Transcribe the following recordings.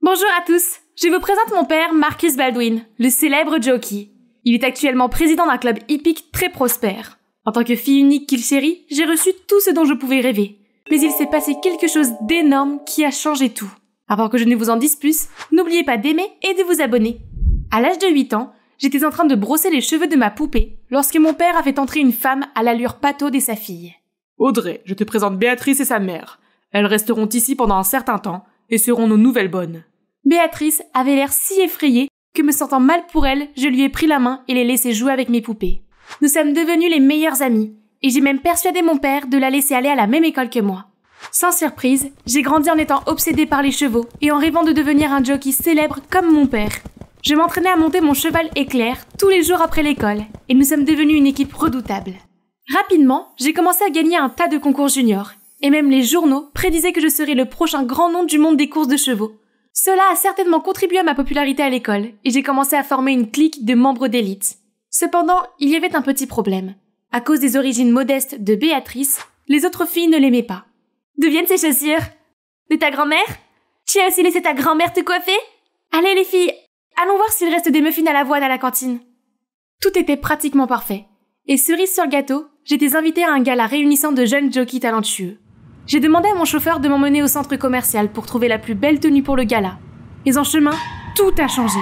Bonjour à tous, je vous présente mon père Marcus Baldwin, le célèbre jockey. Il est actuellement président d'un club hippique très prospère. En tant que fille unique qu'il chérit, j'ai reçu tout ce dont je pouvais rêver. Mais il s'est passé quelque chose d'énorme qui a changé tout. Avant que je ne vous en dise plus, n'oubliez pas d'aimer et de vous abonner. À l'âge de 8 ans, j'étais en train de brosser les cheveux de ma poupée lorsque mon père a fait entrer une femme à l'allure pataude et sa fille. Audrey, je te présente Béatrice et sa mère. Elles resteront ici pendant un certain temps et seront nos nouvelles bonnes. Béatrice avait l'air si effrayée que, me sentant mal pour elle, je lui ai pris la main et l'ai laissée jouer avec mes poupées. Nous sommes devenus les meilleurs amis, et j'ai même persuadé mon père de la laisser aller à la même école que moi. Sans surprise, j'ai grandi en étant obsédée par les chevaux et en rêvant de devenir un jockey célèbre comme mon père. Je m'entraînais à monter mon cheval Éclair tous les jours après l'école, et nous sommes devenus une équipe redoutable. Rapidement, j'ai commencé à gagner un tas de concours juniors, et même les journaux prédisaient que je serais le prochain grand nom du monde des courses de chevaux. Cela a certainement contribué à ma popularité à l'école, et j'ai commencé à former une clique de membres d'élite. Cependant, il y avait un petit problème. À cause des origines modestes de Béatrice, les autres filles ne l'aimaient pas. D'où viennent ces chaussures? De ta grand-mère? Tu as aussi laissé ta grand-mère te coiffer? Allez les filles, allons voir s'il reste des muffins à l'avoine à la cantine. Tout était pratiquement parfait. Et cerise sur le gâteau, j'étais invitée à un gala réunissant de jeunes jockeys talentueux. J'ai demandé à mon chauffeur de m'emmener au centre commercial pour trouver la plus belle tenue pour le gala. Mais en chemin, tout a changé.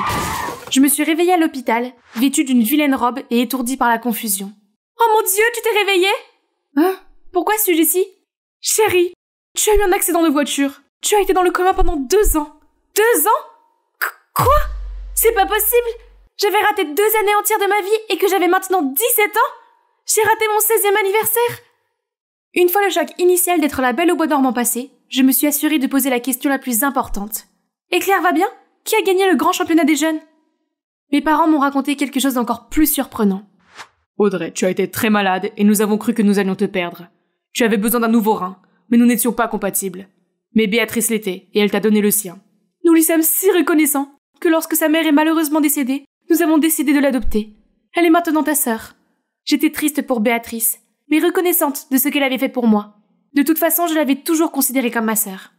Je me suis réveillée à l'hôpital, vêtue d'une vilaine robe et étourdie par la confusion. Oh mon Dieu, tu t'es réveillée? Hein? Pourquoi suis-je ici? Chérie, tu as eu un accident de voiture. Tu as été dans le coma pendant 2 ans. 2 ans? Quoi? C'est pas possible! J'avais raté 2 années entières de ma vie et que j'avais maintenant 17 ans? J'ai raté mon 16e anniversaire! Une fois le choc initial d'être la belle au bois dormant passé, je me suis assurée de poser la question la plus importante. Éclair va bien? Qui a gagné le grand championnat des jeunes? Mes parents m'ont raconté quelque chose d'encore plus surprenant. Audrey, tu as été très malade et nous avons cru que nous allions te perdre. Tu avais besoin d'un nouveau rein, mais nous n'étions pas compatibles. Mais Béatrice l'était et elle t'a donné le sien. Nous lui sommes si reconnaissants que lorsque sa mère est malheureusement décédée, nous avons décidé de l'adopter. Elle est maintenant ta sœur. J'étais triste pour Béatrice, mais reconnaissante de ce qu'elle avait fait pour moi. De toute façon, je l'avais toujours considérée comme ma sœur.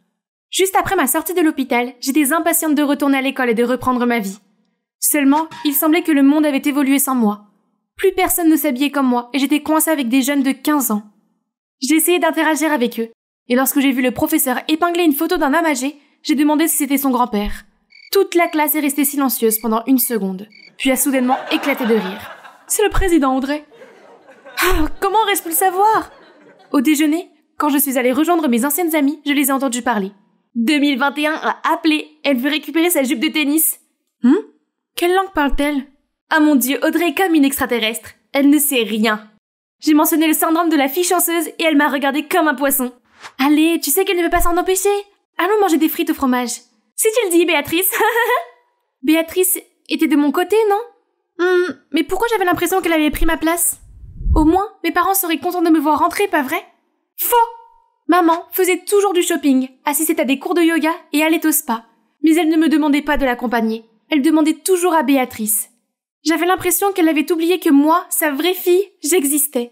Juste après ma sortie de l'hôpital, j'étais impatiente de retourner à l'école et de reprendre ma vie. Seulement, il semblait que le monde avait évolué sans moi. Plus personne ne s'habillait comme moi et j'étais coincée avec des jeunes de 15 ans. J'ai essayé d'interagir avec eux, et lorsque j'ai vu le professeur épingler une photo d'un homme âgé, j'ai demandé si c'était son grand-père. Toute la classe est restée silencieuse pendant 1 seconde, puis a soudainement éclaté de rire. C'est le président, Audrey. Ah, comment aurais-je pu le savoir? Au déjeuner, quand je suis allée rejoindre mes anciennes amies, je les ai entendues parler. 2021 a appelé, elle veut récupérer sa jupe de tennis. Quelle langue parle-t-elle? Ah mon Dieu, Audrey est comme une extraterrestre. Elle ne sait rien. J'ai mentionné le syndrome de la fille chanceuse et elle m'a regardée comme un poisson. Allez, tu sais qu'elle ne peut pas s'en empêcher. Allons manger des frites au fromage. Si tu le dis, Béatrice. Béatrice était de mon côté, non? Mais pourquoi j'avais l'impression qu'elle avait pris ma place? Au moins, mes parents seraient contents de me voir rentrer, pas vrai? Faux! Maman faisait toujours du shopping, assistait à des cours de yoga et allait au spa. Mais elle ne me demandait pas de l'accompagner. Elle demandait toujours à Béatrice. J'avais l'impression qu'elle avait oublié que moi, sa vraie fille, j'existais.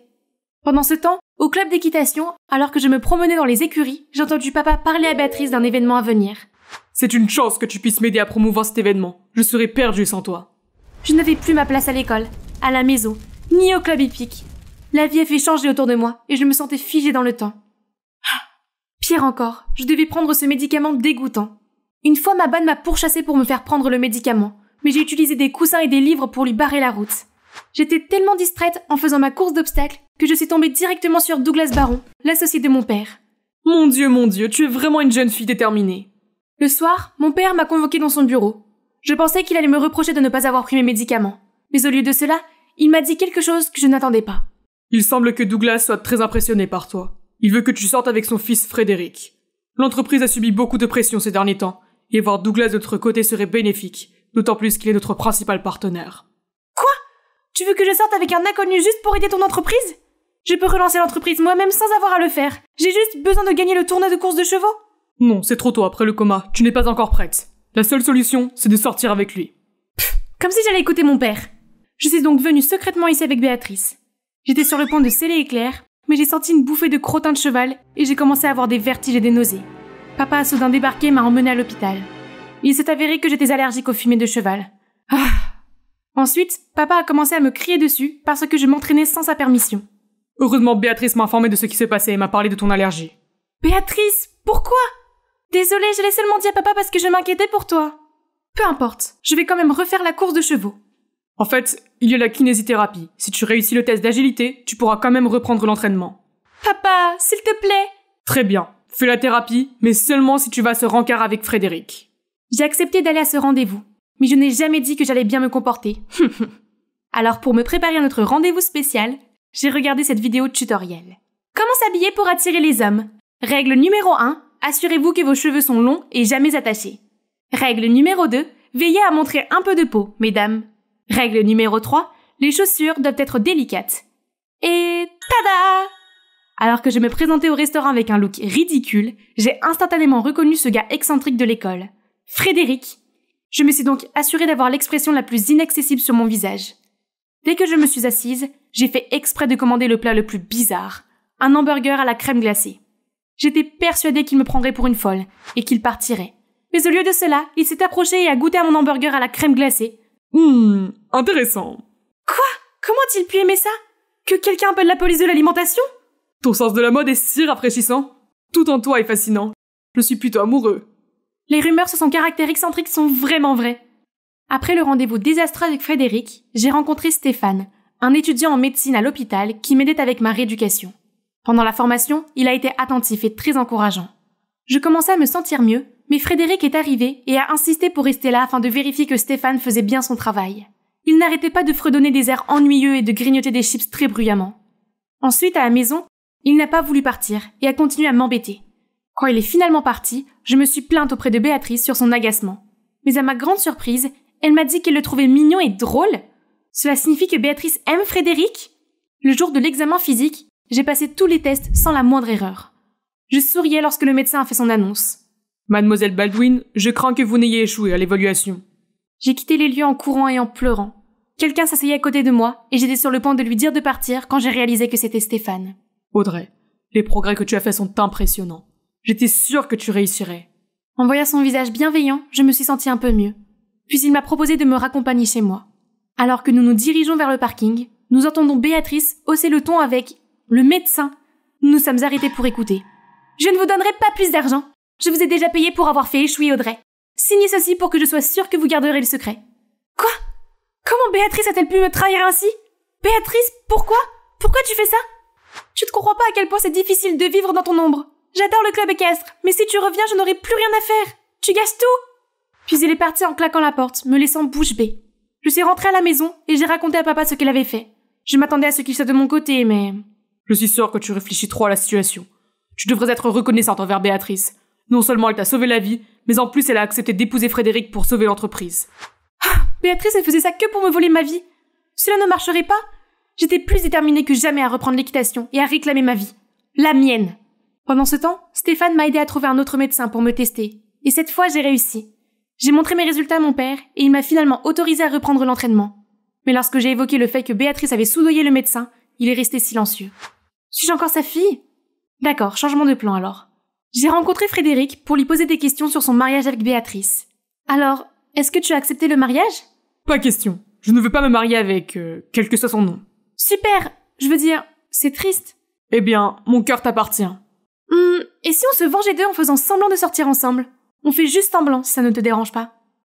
Pendant ce temps, au club d'équitation, alors que je me promenais dans les écuries, j'ai entendu papa parler à Béatrice d'un événement à venir. C'est une chance que tu puisses m'aider à promouvoir cet événement. Je serais perdue sans toi. Je n'avais plus ma place à l'école, à la maison, ni au club hippique. La vie a fait changer autour de moi et je me sentais figée dans le temps. Pire encore, je devais prendre ce médicament dégoûtant. Une fois, ma bonne m'a pourchassée pour me faire prendre le médicament, mais j'ai utilisé des coussins et des livres pour lui barrer la route. J'étais tellement distraite en faisant ma course d'obstacles que je suis tombée directement sur Douglas Baron, l'associé de mon père. Mon Dieu, tu es vraiment une jeune fille déterminée. Le soir, mon père m'a convoquée dans son bureau. Je pensais qu'il allait me reprocher de ne pas avoir pris mes médicaments. Mais au lieu de cela, il m'a dit quelque chose que je n'attendais pas. Il semble que Douglas soit très impressionné par toi. Il veut que tu sortes avec son fils Frédéric. L'entreprise a subi beaucoup de pression ces derniers temps, et voir Douglas de notre côté serait bénéfique, d'autant plus qu'il est notre principal partenaire. Quoi? Tu veux que je sorte avec un inconnu juste pour aider ton entreprise? Je peux relancer l'entreprise moi-même sans avoir à le faire. J'ai juste besoin de gagner le tournoi de course de chevaux. Non, c'est trop tôt après le coma, tu n'es pas encore prête. La seule solution, c'est de sortir avec lui. Comme si j'allais écouter mon père. Je suis donc venue secrètement ici avec Béatrice. J'étais sur le point de sceller Éclair, mais j'ai senti une bouffée de crottin de cheval et j'ai commencé à avoir des vertiges et des nausées. Papa a soudain débarqué et m'a emmenée à l'hôpital. Il s'est avéré que j'étais allergique aux fumées de cheval. Ah. Ensuite, papa a commencé à me crier dessus parce que je m'entraînais sans sa permission. Heureusement, Béatrice m'a informé de ce qui s'est passé et m'a parlé de ton allergie. Béatrice, pourquoi? Désolée, je l'ai seulement dit à papa parce que je m'inquiétais pour toi. Peu importe, je vais quand même refaire la course de chevaux. En fait, il y a la kinésithérapie. Si tu réussis le test d'agilité, tu pourras quand même reprendre l'entraînement. Papa, s'il te plaît. Très bien. Fais la thérapie, mais seulement si tu vas à ce rencard avec Frédéric. J'ai accepté d'aller à ce rendez-vous, mais je n'ai jamais dit que j'allais bien me comporter. Alors pour me préparer à notre rendez-vous spécial, j'ai regardé cette vidéo tutoriel. Comment s'habiller pour attirer les hommes? Règle numéro 1, assurez-vous que vos cheveux sont longs et jamais attachés. Règle numéro 2, veillez à montrer un peu de peau, mesdames. Règle numéro 3, les chaussures doivent être délicates. Et tada! Alors que je me présentais au restaurant avec un look ridicule, j'ai instantanément reconnu ce gars excentrique de l'école. Frédéric. Je me suis donc assurée d'avoir l'expression la plus inaccessible sur mon visage. Dès que je me suis assise, j'ai fait exprès de commander le plat le plus bizarre, un hamburger à la crème glacée. J'étais persuadée qu'il me prendrait pour une folle et qu'il partirait. Mais au lieu de cela, il s'est approché et a goûté à mon hamburger à la crème glacée. Intéressant. Quoi? Comment a-t-il pu aimer ça? Que quelqu'un appelle la police de l'alimentation? Ton sens de la mode est si rafraîchissant. Tout en toi est fascinant. Je suis plutôt amoureux. Les rumeurs sur son caractère excentrique sont vraiment vraies. Après le rendez-vous désastreux avec Frédéric, j'ai rencontré Stéphane, un étudiant en médecine à l'hôpital qui m'aidait avec ma rééducation. Pendant la formation, il a été attentif et très encourageant. Je commençais à me sentir mieux, mais Frédéric est arrivé et a insisté pour rester là afin de vérifier que Stéphane faisait bien son travail. Il n'arrêtait pas de fredonner des airs ennuyeux et de grignoter des chips très bruyamment. Ensuite, à la maison, il n'a pas voulu partir et a continué à m'embêter. Quand il est finalement parti, je me suis plainte auprès de Béatrice sur son agacement. Mais à ma grande surprise, elle m'a dit qu'elle le trouvait mignon et drôle. Cela signifie que Béatrice aime Frédéric? Le jour de l'examen physique, j'ai passé tous les tests sans la moindre erreur. Je souriais lorsque le médecin a fait son annonce. Mademoiselle Baldwin, je crains que vous n'ayez échoué à l'évaluation. J'ai quitté les lieux en courant et en pleurant. Quelqu'un s'asseyait à côté de moi et j'étais sur le point de lui dire de partir quand j'ai réalisé que c'était Stéphane. Audrey, les progrès que tu as faits sont impressionnants. J'étais sûre que tu réussirais. En voyant son visage bienveillant, je me suis sentie un peu mieux. Puis il m'a proposé de me raccompagner chez moi. Alors que nous nous dirigeons vers le parking, nous entendons Béatrice hausser le ton avec le médecin. Nous nous sommes arrêtés pour écouter. Je ne vous donnerai pas plus d'argent. Je vous ai déjà payé pour avoir fait échouer Audrey. Signez ceci pour que je sois sûre que vous garderez le secret. Quoi? Comment Béatrice a-t-elle pu me trahir ainsi? Béatrice, pourquoi? Pourquoi tu fais ça? Je ne comprends pas à quel point c'est difficile de vivre dans ton ombre. J'adore le club équestre, mais si tu reviens, je n'aurai plus rien à faire. Tu gâches tout. Puis il est parti en claquant la porte, me laissant bouche bée. Je suis rentrée à la maison et j'ai raconté à papa ce qu'elle avait fait. Je m'attendais à ce qu'il soit de mon côté, mais... Je suis sûre que tu réfléchis trop à la situation. Tu devrais être reconnaissante envers Béatrice. Non seulement elle t'a sauvé la vie, mais en plus elle a accepté d'épouser Frédéric pour sauver l'entreprise. Béatrice, elle faisait ça que pour me voler ma vie. Cela ne marcherait pas. J'étais plus déterminée que jamais à reprendre l'équitation et à réclamer ma vie. La mienne. Pendant ce temps, Stéphane m'a aidé à trouver un autre médecin pour me tester. Et cette fois, j'ai réussi. J'ai montré mes résultats à mon père et il m'a finalement autorisé à reprendre l'entraînement. Mais lorsque j'ai évoqué le fait que Béatrice avait soudoyé le médecin, il est resté silencieux. Suis-je encore sa fille? D'accord, changement de plan alors. J'ai rencontré Frédéric pour lui poser des questions sur son mariage avec Béatrice. Alors, est-ce que tu as accepté le mariage? Pas question. Je ne veux pas me marier avec, quel que soit son nom. Super! Je veux dire, c'est triste. Eh bien, mon cœur t'appartient. Et si on se vengeait d'eux en faisant semblant de sortir ensemble? On fait juste semblant, si ça ne te dérange pas.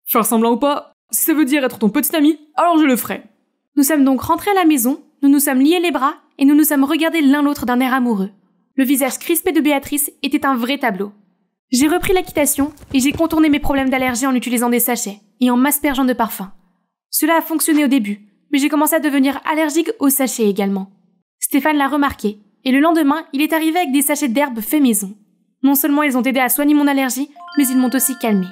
Faire semblant ou pas, si ça veut dire être ton petit ami, alors je le ferai. Nous sommes donc rentrés à la maison, nous nous sommes liés les bras, et nous nous sommes regardés l'un l'autre d'un air amoureux. Le visage crispé de Béatrice était un vrai tableau. J'ai repris l'équitation, et j'ai contourné mes problèmes d'allergie en utilisant des sachets, et en m'aspergeant de parfum. Cela a fonctionné au début, mais j'ai commencé à devenir allergique aux sachets également. Stéphane l'a remarqué, et le lendemain, il est arrivé avec des sachets d'herbes faits maison. Non seulement ils ont aidé à soigner mon allergie, mais ils m'ont aussi calmé.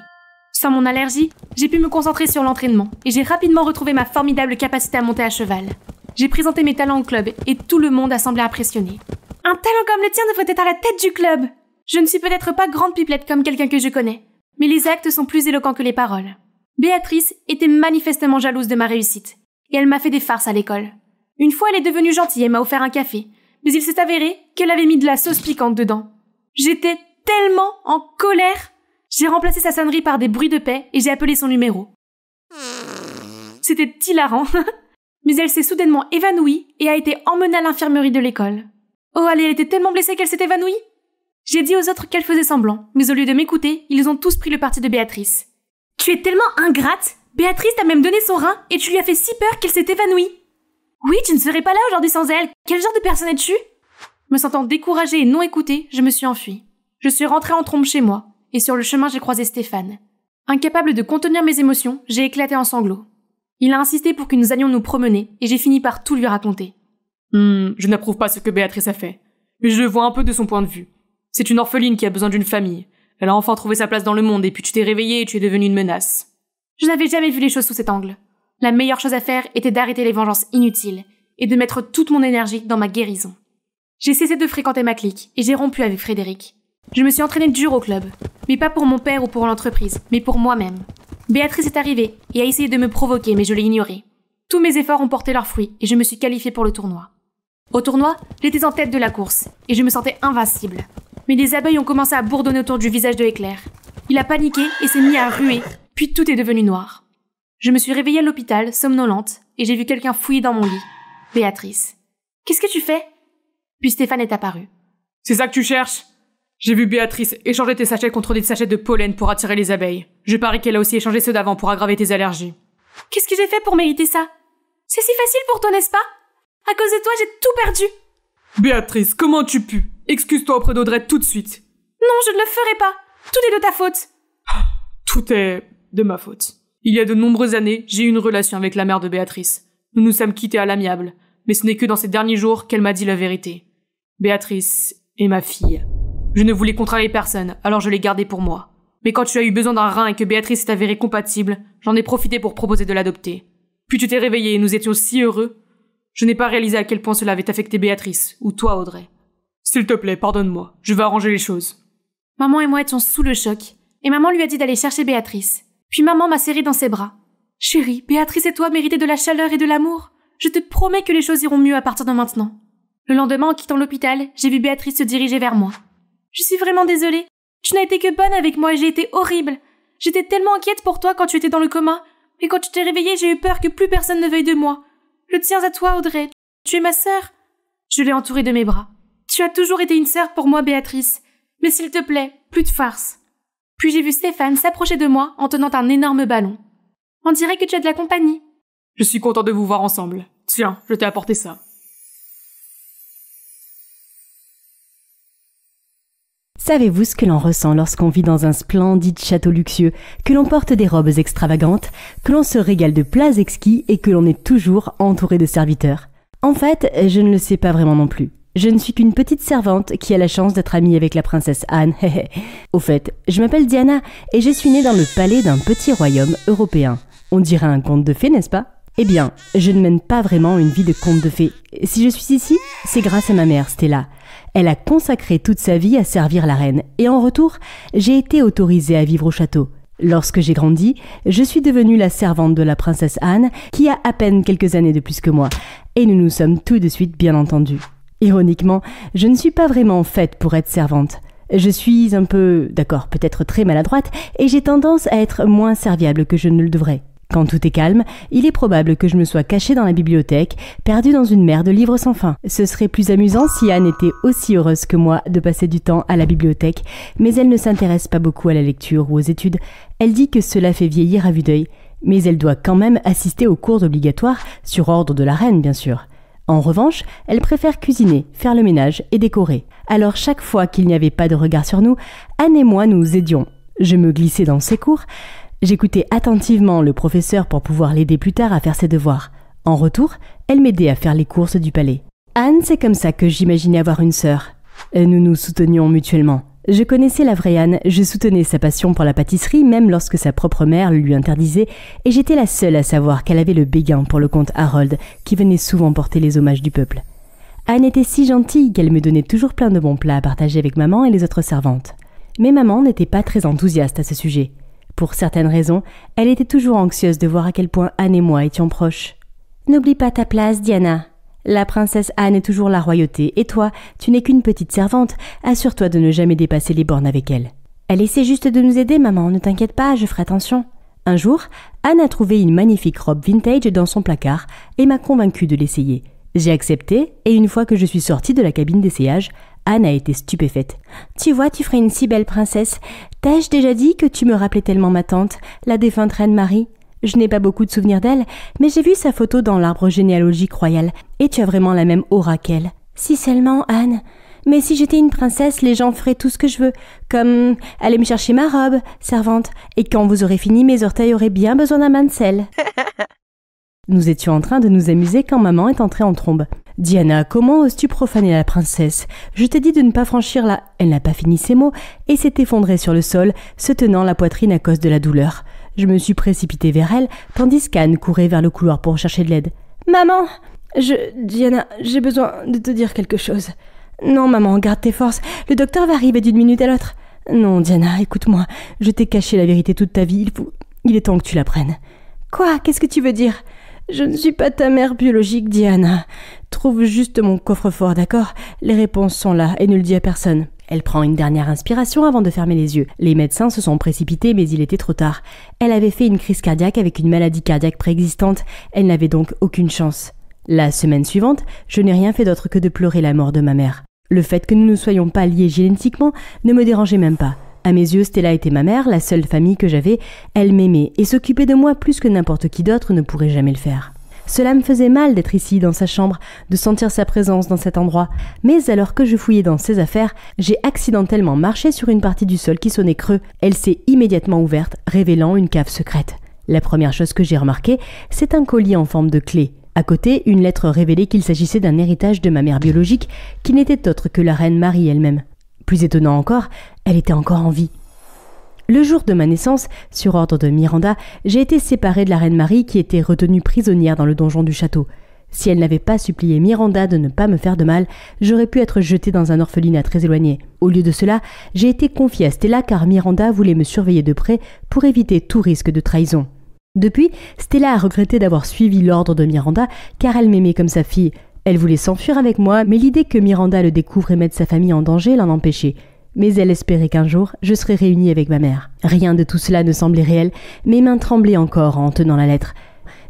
Sans mon allergie, j'ai pu me concentrer sur l'entraînement, et j'ai rapidement retrouvé ma formidable capacité à monter à cheval. J'ai présenté mes talents au club, et tout le monde a semblé impressionné. Un talent comme le tien devrait être à la tête du club! Je ne suis peut-être pas grande pipelette comme quelqu'un que je connais, mais les actes sont plus éloquents que les paroles. Béatrice était manifestement jalouse de ma réussite, et elle m'a fait des farces à l'école. Une fois, elle est devenue gentille et m'a offert un café, mais il s'est avéré qu'elle avait mis de la sauce piquante dedans. J'étais tellement en colère. J'ai remplacé sa sonnerie par des bruits de paix et j'ai appelé son numéro. C'était hilarant. Mais elle s'est soudainement évanouie et a été emmenée à l'infirmerie de l'école. Oh, elle était tellement blessée qu'elle s'est évanouie. J'ai dit aux autres qu'elle faisait semblant, mais au lieu de m'écouter, ils ont tous pris le parti de Béatrice. Tu es tellement ingrate. Béatrice t'a même donné son rein et tu lui as fait si peur qu'elle s'est évanouie. Oui, tu ne serais pas là aujourd'hui sans elle. Quel genre de personne es-tu? Me sentant découragée et non écoutée, je me suis enfuie. Je suis rentrée en trombe chez moi, et sur le chemin j'ai croisé Stéphane. Incapable de contenir mes émotions, j'ai éclaté en sanglots. Il a insisté pour que nous allions nous promener, et j'ai fini par tout lui raconter. Je n'approuve pas ce que Béatrice a fait, mais je le vois un peu de son point de vue. C'est une orpheline qui a besoin d'une famille. Elle a enfin trouvé sa place dans le monde, et puis tu t'es réveillée et tu es devenue une menace. Je n'avais jamais vu les choses sous cet angle. La meilleure chose à faire était d'arrêter les vengeances inutiles, et de mettre toute mon énergie dans ma guérison. J'ai cessé de fréquenter ma clique, et j'ai rompu avec Frédéric. Je me suis entraînée dur au club, mais pas pour mon père ou pour l'entreprise, mais pour moi-même. Béatrice est arrivée et a essayé de me provoquer, mais je l'ai ignorée. Tous mes efforts ont porté leurs fruits et je me suis qualifiée pour le tournoi. Au tournoi, j'étais en tête de la course et je me sentais invincible. Mais les abeilles ont commencé à bourdonner autour du visage de Éclair. Il a paniqué et s'est mis à ruer, puis tout est devenu noir. Je me suis réveillée à l'hôpital, somnolente, et j'ai vu quelqu'un fouiller dans mon lit. Béatrice. Qu'est-ce que tu fais? Puis Stéphane est apparu. C'est ça que tu cherches? J'ai vu Béatrice échanger tes sachets contre des sachets de pollen pour attirer les abeilles. Je parie qu'elle a aussi échangé ceux d'avant pour aggraver tes allergies. Qu'est-ce que j'ai fait pour mériter ça? C'est si facile pour toi, n'est-ce pas? À cause de toi, j'ai tout perdu. Béatrice, comment tu pues? Excuse-toi auprès d'Audrey tout de suite. Non, je ne le ferai pas. Tout est de ta faute. Tout est de ma faute. Il y a de nombreuses années, j'ai eu une relation avec la mère de Béatrice. Nous nous sommes quittés à l'amiable, mais ce n'est que dans ces derniers jours qu'elle m'a dit la vérité. Béatrice est ma fille. Je ne voulais contrarier personne, alors je l'ai gardée pour moi. Mais quand tu as eu besoin d'un rein et que Béatrice s'est avérée compatible, j'en ai profité pour proposer de l'adopter. Puis tu t'es réveillée et nous étions si heureux. Je n'ai pas réalisé à quel point cela avait affecté Béatrice, ou toi, Audrey. S'il te plaît, pardonne-moi. Je vais arranger les choses. Maman et moi étions sous le choc, et maman lui a dit d'aller chercher Béatrice. Puis maman m'a serrée dans ses bras. Chérie, Béatrice et toi méritez de la chaleur et de l'amour. Je te promets que les choses iront mieux à partir de maintenant. Le lendemain, en quittant l'hôpital, j'ai vu Béatrice se diriger vers moi. Je suis vraiment désolée. Tu n'as été que bonne avec moi et j'ai été horrible. J'étais tellement inquiète pour toi quand tu étais dans le coma. Et quand tu t'es réveillée, j'ai eu peur que plus personne ne veuille de moi. Je tiens à toi, Audrey. Tu es ma sœur. Je l'ai entourée de mes bras. Tu as toujours été une sœur pour moi, Béatrice. Mais s'il te plaît, plus de farce. Puis j'ai vu Stéphane s'approcher de moi en tenant un énorme ballon. On dirait que tu as de la compagnie. Je suis content de vous voir ensemble. Tiens, je t'ai apporté ça. Savez-vous ce que l'on ressent lorsqu'on vit dans un splendide château luxueux, que l'on porte des robes extravagantes, que l'on se régale de plats exquis et que l'on est toujours entouré de serviteurs? En fait, je ne le sais pas vraiment non plus. Je ne suis qu'une petite servante qui a la chance d'être amie avec la princesse Anne. Au fait, je m'appelle Diana et je suis née dans le palais d'un petit royaume européen. On dirait un conte de fées, n'est-ce pas? Eh bien, je ne mène pas vraiment une vie de conte de fées. Si je suis ici, c'est grâce à ma mère, Stella. Elle a consacré toute sa vie à servir la reine, et en retour, j'ai été autorisée à vivre au château. Lorsque j'ai grandi, je suis devenue la servante de la princesse Anne, qui a à peine quelques années de plus que moi, et nous nous sommes tout de suite bien entendus. Ironiquement, je ne suis pas vraiment faite pour être servante. Je suis un peu, d'accord, peut-être très maladroite, et j'ai tendance à être moins serviable que je ne le devrais. Quand tout est calme, il est probable que je me sois cachée dans la bibliothèque, perdue dans une mer de livres sans fin. Ce serait plus amusant si Anne était aussi heureuse que moi de passer du temps à la bibliothèque, mais elle ne s'intéresse pas beaucoup à la lecture ou aux études. Elle dit que cela fait vieillir à vue d'œil, mais elle doit quand même assister aux cours obligatoires, sur ordre de la reine bien sûr. En revanche, elle préfère cuisiner, faire le ménage et décorer. Alors chaque fois qu'il n'y avait pas de regard sur nous, Anne et moi nous aidions. Je me glissais dans ses cours. J'écoutais attentivement le professeur pour pouvoir l'aider plus tard à faire ses devoirs. En retour, elle m'aidait à faire les courses du palais. Anne, c'est comme ça que j'imaginais avoir une sœur. Nous nous soutenions mutuellement. Je connaissais la vraie Anne, je soutenais sa passion pour la pâtisserie même lorsque sa propre mère le lui interdisait, et j'étais la seule à savoir qu'elle avait le béguin pour le comte Harold, qui venait souvent porter les hommages du peuple. Anne était si gentille qu'elle me donnait toujours plein de bons plats à partager avec maman et les autres servantes. Mais maman n'était pas très enthousiaste à ce sujet. Pour certaines raisons, elle était toujours anxieuse de voir à quel point Anne et moi étions proches. « N'oublie pas ta place, Diana. La princesse Anne est toujours la royauté, et toi, tu n'es qu'une petite servante. Assure-toi de ne jamais dépasser les bornes avec elle. » Elle essaie juste de nous aider, maman, ne t'inquiète pas, je ferai attention. Un jour, Anne a trouvé une magnifique robe vintage dans son placard et m'a convaincue de l'essayer. J'ai accepté et une fois que je suis sortie de la cabine d'essayage, Anne a été stupéfaite. « Tu vois, tu ferais une si belle princesse. T'ai-je déjà dit que tu me rappelais tellement ma tante, la défunte reine Marie ? Je n'ai pas beaucoup de souvenirs d'elle, mais j'ai vu sa photo dans l'arbre généalogique royal et tu as vraiment la même aura qu'elle. Si seulement, Anne. Mais si j'étais une princesse, les gens feraient tout ce que je veux, comme aller me chercher ma robe, servante, et quand vous aurez fini, mes orteils auraient bien besoin d'un bain de sel. » Nous étions en train de nous amuser quand maman est entrée en trombe. « Diana, comment oses-tu profaner la princesse ? Je t'ai dit de ne pas franchir la... » Elle n'a pas fini ses mots et s'est effondrée sur le sol, se tenant la poitrine à cause de la douleur. Je me suis précipitée vers elle, tandis qu'Anne courait vers le couloir pour chercher de l'aide. « Maman, Diana, j'ai besoin de te dire quelque chose. » « Non, maman, garde tes forces. Le docteur va arriver d'une minute à l'autre. »« Non, Diana, écoute-moi. Je t'ai caché la vérité toute ta vie. Il est temps que tu l'apprennes. »« Quoi ? Qu'est-ce que tu veux dire ? » ?»« Je ne suis pas ta mère biologique, Diana. Trouve juste mon coffre-fort, d'accord ? Les réponses sont là et ne le dis à personne. » Elle prend une dernière inspiration avant de fermer les yeux. Les médecins se sont précipités, mais il était trop tard. Elle avait fait une crise cardiaque avec une maladie cardiaque préexistante. Elle n'avait donc aucune chance. La semaine suivante, je n'ai rien fait d'autre que de pleurer la mort de ma mère. Le fait que nous ne soyons pas liés génétiquement ne me dérangeait même pas. À mes yeux, Stella était ma mère, la seule famille que j'avais. Elle m'aimait et s'occupait de moi plus que n'importe qui d'autre ne pourrait jamais le faire. Cela me faisait mal d'être ici dans sa chambre, de sentir sa présence dans cet endroit. Mais alors que je fouillais dans ses affaires, j'ai accidentellement marché sur une partie du sol qui sonnait creux. Elle s'est immédiatement ouverte, révélant une cave secrète. La première chose que j'ai remarquée, c'est un collier en forme de clé. À côté, une lettre révélait qu'il s'agissait d'un héritage de ma mère biologique, qui n'était autre que la reine Marie elle-même. Plus étonnant encore, elle était encore en vie. Le jour de ma naissance, sur ordre de Miranda, j'ai été séparée de la reine Marie qui était retenue prisonnière dans le donjon du château. Si elle n'avait pas supplié Miranda de ne pas me faire de mal, j'aurais pu être jetée dans un orphelinat très éloigné. Au lieu de cela, j'ai été confiée à Stella car Miranda voulait me surveiller de près pour éviter tout risque de trahison. Depuis, Stella a regretté d'avoir suivi l'ordre de Miranda car elle m'aimait comme sa fille. Elle voulait s'enfuir avec moi, mais l'idée que Miranda le découvre et mette sa famille en danger l'en empêchait. Mais elle espérait qu'un jour, je serais réunie avec ma mère. Rien de tout cela ne semblait réel, mes mains tremblaient encore en tenant la lettre.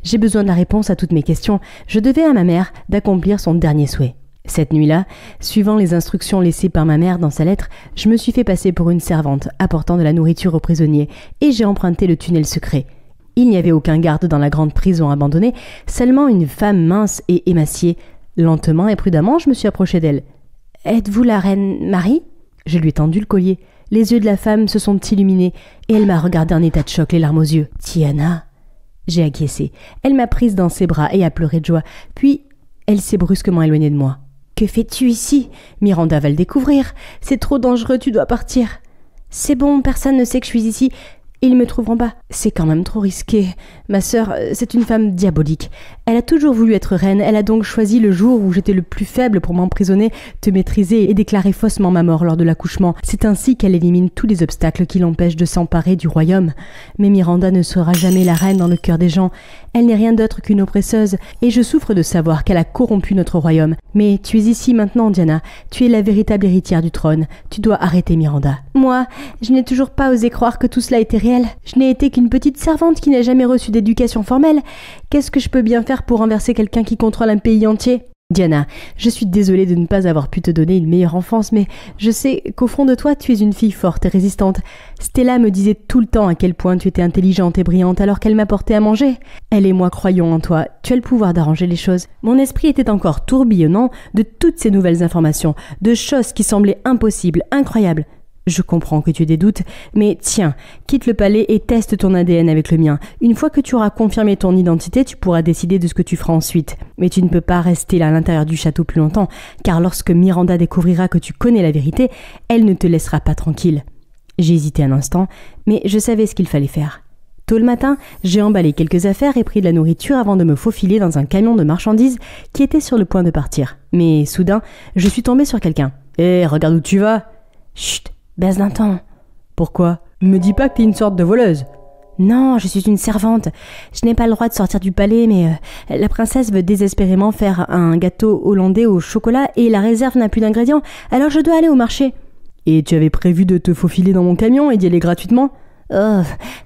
J'ai besoin de la réponse à toutes mes questions. Je devais à ma mère d'accomplir son dernier souhait. Cette nuit-là, suivant les instructions laissées par ma mère dans sa lettre, je me suis fait passer pour une servante apportant de la nourriture aux prisonniers et j'ai emprunté le tunnel secret. Il n'y avait aucun garde dans la grande prison abandonnée, seulement une femme mince et émaciée. Lentement et prudemment, je me suis approchée d'elle. « Êtes-vous la reine Marie ?» Je lui ai tendu le collier. Les yeux de la femme se sont illuminés et elle m'a regardé en état de choc, les larmes aux yeux. « Diana !» J'ai acquiescé. Elle m'a prise dans ses bras et a pleuré de joie. Puis, elle s'est brusquement éloignée de moi. « Que fais-tu ici ? Miranda va le découvrir. C'est trop dangereux, tu dois partir. »« C'est bon, personne ne sait que je suis ici. » Ils me trouveront pas. C'est quand même trop risqué. Ma sœur, c'est une femme diabolique. Elle a toujours voulu être reine. Elle a donc choisi le jour où j'étais le plus faible pour m'emprisonner, te maîtriser et déclarer faussement ma mort lors de l'accouchement. C'est ainsi qu'elle élimine tous les obstacles qui l'empêchent de s'emparer du royaume. Mais Miranda ne sera jamais la reine dans le cœur des gens. Elle n'est rien d'autre qu'une oppresseuse et je souffre de savoir qu'elle a corrompu notre royaume. Mais tu es ici maintenant, Diana. Tu es la véritable héritière du trône. Tu dois arrêter Miranda. Moi, je n'ai toujours pas osé croire que tout cela était réel. Je n'ai été qu'une petite servante qui n'a jamais reçu d'éducation formelle. Qu'est-ce que je peux bien faire pour renverser quelqu'un qui contrôle un pays entier ? Diana, je suis désolée de ne pas avoir pu te donner une meilleure enfance, mais je sais qu'au fond de toi, tu es une fille forte et résistante. Stella me disait tout le temps à quel point tu étais intelligente et brillante alors qu'elle m'apportait à manger. Elle et moi croyons en toi. Tu as le pouvoir d'arranger les choses. Mon esprit était encore tourbillonnant de toutes ces nouvelles informations, de choses qui semblaient impossibles, incroyables. Je comprends que tu aies des doutes, mais tiens, quitte le palais et teste ton ADN avec le mien. Une fois que tu auras confirmé ton identité, tu pourras décider de ce que tu feras ensuite. Mais tu ne peux pas rester là à l'intérieur du château plus longtemps, car lorsque Miranda découvrira que tu connais la vérité, elle ne te laissera pas tranquille. J'ai hésité un instant, mais je savais ce qu'il fallait faire. Tôt le matin, j'ai emballé quelques affaires et pris de la nourriture avant de me faufiler dans un camion de marchandises qui était sur le point de partir. Mais soudain, je suis tombée sur quelqu'un. « Hé, regarde où tu vas !»« Chut !» Baisse d'un ton. Pourquoi ? Me dis pas que t'es une sorte de voleuse. Non, je suis une servante. Je n'ai pas le droit de sortir du palais, mais la princesse veut désespérément faire un gâteau hollandais au chocolat et la réserve n'a plus d'ingrédients, alors je dois aller au marché. Et tu avais prévu de te faufiler dans mon camion et d'y aller gratuitement ? Oh,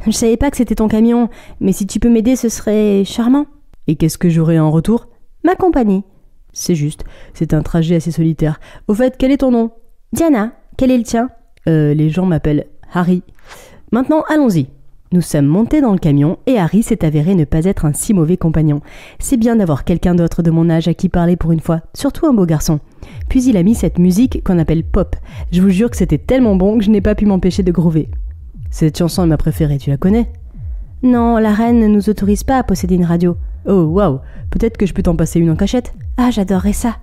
je savais pas que c'était ton camion, mais si tu peux m'aider, ce serait charmant. Et qu'est-ce que j'aurais en retour ? Ma compagnie. C'est juste, c'est un trajet assez solitaire. Au fait, quel est ton nom ? Diana. Quel est le tien ? Les gens m'appellent Harry. Maintenant, allons-y. Nous sommes montés dans le camion et Harry s'est avéré ne pas être un si mauvais compagnon. C'est bien d'avoir quelqu'un d'autre de mon âge à qui parler pour une fois, surtout un beau garçon. Puis il a mis cette musique qu'on appelle pop. Je vous jure que c'était tellement bon que je n'ai pas pu m'empêcher de groover. Cette chanson est ma préférée, tu la connais ? Non, la reine ne nous autorise pas à posséder une radio. Oh, waouh, peut-être que je peux t'en passer une en cachette ? Ah, j'adorerais ça.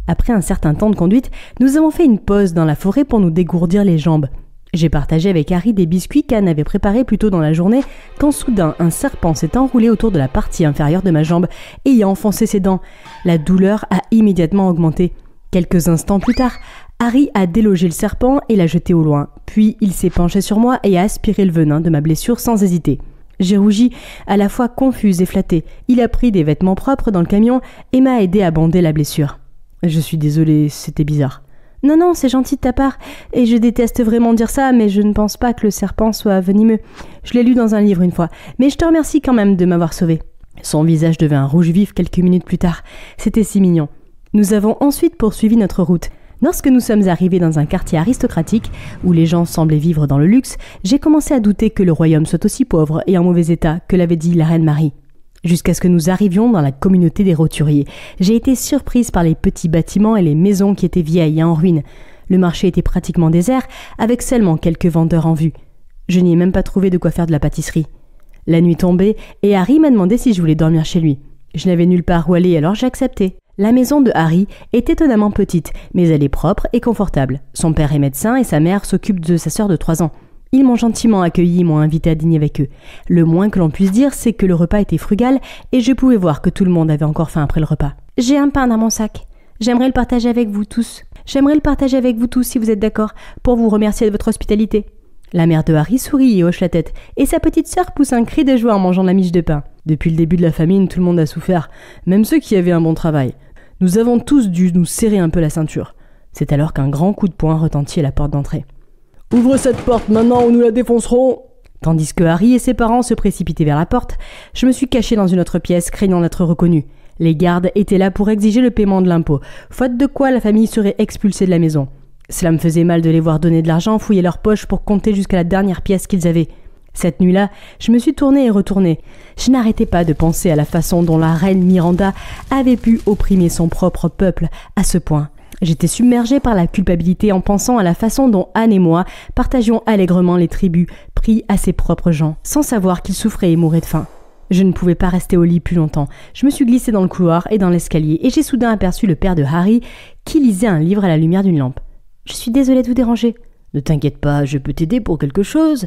Après un certain temps de conduite, nous avons fait une pause dans la forêt pour nous dégourdir les jambes. J'ai partagé avec Harry des biscuits qu'Anne avait préparés plus tôt dans la journée quand soudain un serpent s'est enroulé autour de la partie inférieure de ma jambe et y a enfoncé ses dents. La douleur a immédiatement augmenté. Quelques instants plus tard, Harry a délogé le serpent et l'a jeté au loin. Puis il s'est penché sur moi et a aspiré le venin de ma blessure sans hésiter. J'ai rougi, à la fois confuse et flattée. Il a pris des vêtements propres dans le camion et m'a aidé à bander la blessure. Je suis désolée, c'était bizarre. Non, c'est gentil de ta part, et je déteste vraiment dire ça, mais je ne pense pas que le serpent soit venimeux. Je l'ai lu dans un livre une fois, mais je te remercie quand même de m'avoir sauvé. Son visage devint rouge vif quelques minutes plus tard. C'était si mignon. Nous avons ensuite poursuivi notre route. Lorsque nous sommes arrivés dans un quartier aristocratique, où les gens semblaient vivre dans le luxe, j'ai commencé à douter que le royaume soit aussi pauvre et en mauvais état que l'avait dit la reine Marie. Jusqu'à ce que nous arrivions dans la communauté des roturiers. J'ai été surprise par les petits bâtiments et les maisons qui étaient vieilles et en ruine. Le marché était pratiquement désert, avec seulement quelques vendeurs en vue. Je n'y ai même pas trouvé de quoi faire de la pâtisserie. La nuit tombait et Harry m'a demandé si je voulais dormir chez lui. Je n'avais nulle part où aller, alors j'ai accepté. La maison de Harry est étonnamment petite, mais elle est propre et confortable. Son père est médecin et sa mère s'occupe de sa sœur de 3 ans. Ils m'ont gentiment accueilli et m'ont invité à dîner avec eux. Le moins que l'on puisse dire, c'est que le repas était frugal et je pouvais voir que tout le monde avait encore faim après le repas. J'ai un pain dans mon sac. J'aimerais le partager avec vous tous. Si vous êtes d'accord, pour vous remercier de votre hospitalité. La mère de Harry sourit et hoche la tête, et sa petite sœur pousse un cri de joie en mangeant de la miche de pain. Depuis le début de la famine, tout le monde a souffert, même ceux qui avaient un bon travail. Nous avons tous dû nous serrer un peu la ceinture. C'est alors qu'un grand coup de poing retentit à la porte d'entrée. « Ouvre cette porte maintenant ou nous la défoncerons !» Tandis que Harry et ses parents se précipitaient vers la porte, je me suis caché dans une autre pièce, craignant d'être reconnu. Les gardes étaient là pour exiger le paiement de l'impôt, faute de quoi la famille serait expulsée de la maison. Cela me faisait mal de les voir donner de l'argent, fouiller leurs poches pour compter jusqu'à la dernière pièce qu'ils avaient. Cette nuit-là, je me suis tournée et retournée. Je n'arrêtais pas de penser à la façon dont la reine Miranda avait pu opprimer son propre peuple à ce point. J'étais submergée par la culpabilité en pensant à la façon dont Anne et moi partagions allègrement les tributs pris à ses propres gens, sans savoir qu'ils souffraient et mouraient de faim. Je ne pouvais pas rester au lit plus longtemps. Je me suis glissée dans le couloir et dans l'escalier et j'ai soudain aperçu le père de Harry qui lisait un livre à la lumière d'une lampe. « Je suis désolée de vous déranger. »« Ne t'inquiète pas, je peux t'aider pour quelque chose. »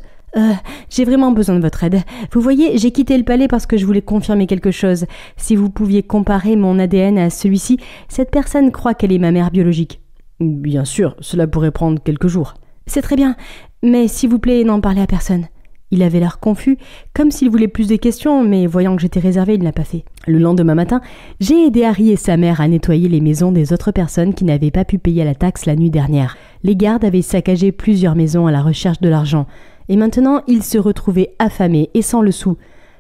J'ai vraiment besoin de votre aide. Vous voyez, j'ai quitté le palais parce que je voulais confirmer quelque chose. Si vous pouviez comparer mon ADN à celui-ci, cette personne croit qu'elle est ma mère biologique. Bien sûr, cela pourrait prendre quelques jours. C'est très bien, mais s'il vous plaît, n'en parlez à personne. Il avait l'air confus, comme s'il voulait plus de questions, mais voyant que j'étais réservée, il ne l'a pas fait. Le lendemain matin, j'ai aidé Harry et sa mère à nettoyer les maisons des autres personnes qui n'avaient pas pu payer la taxe la nuit dernière. Les gardes avaient saccagé plusieurs maisons à la recherche de l'argent. Et maintenant, ils se retrouvaient affamés et sans le sou.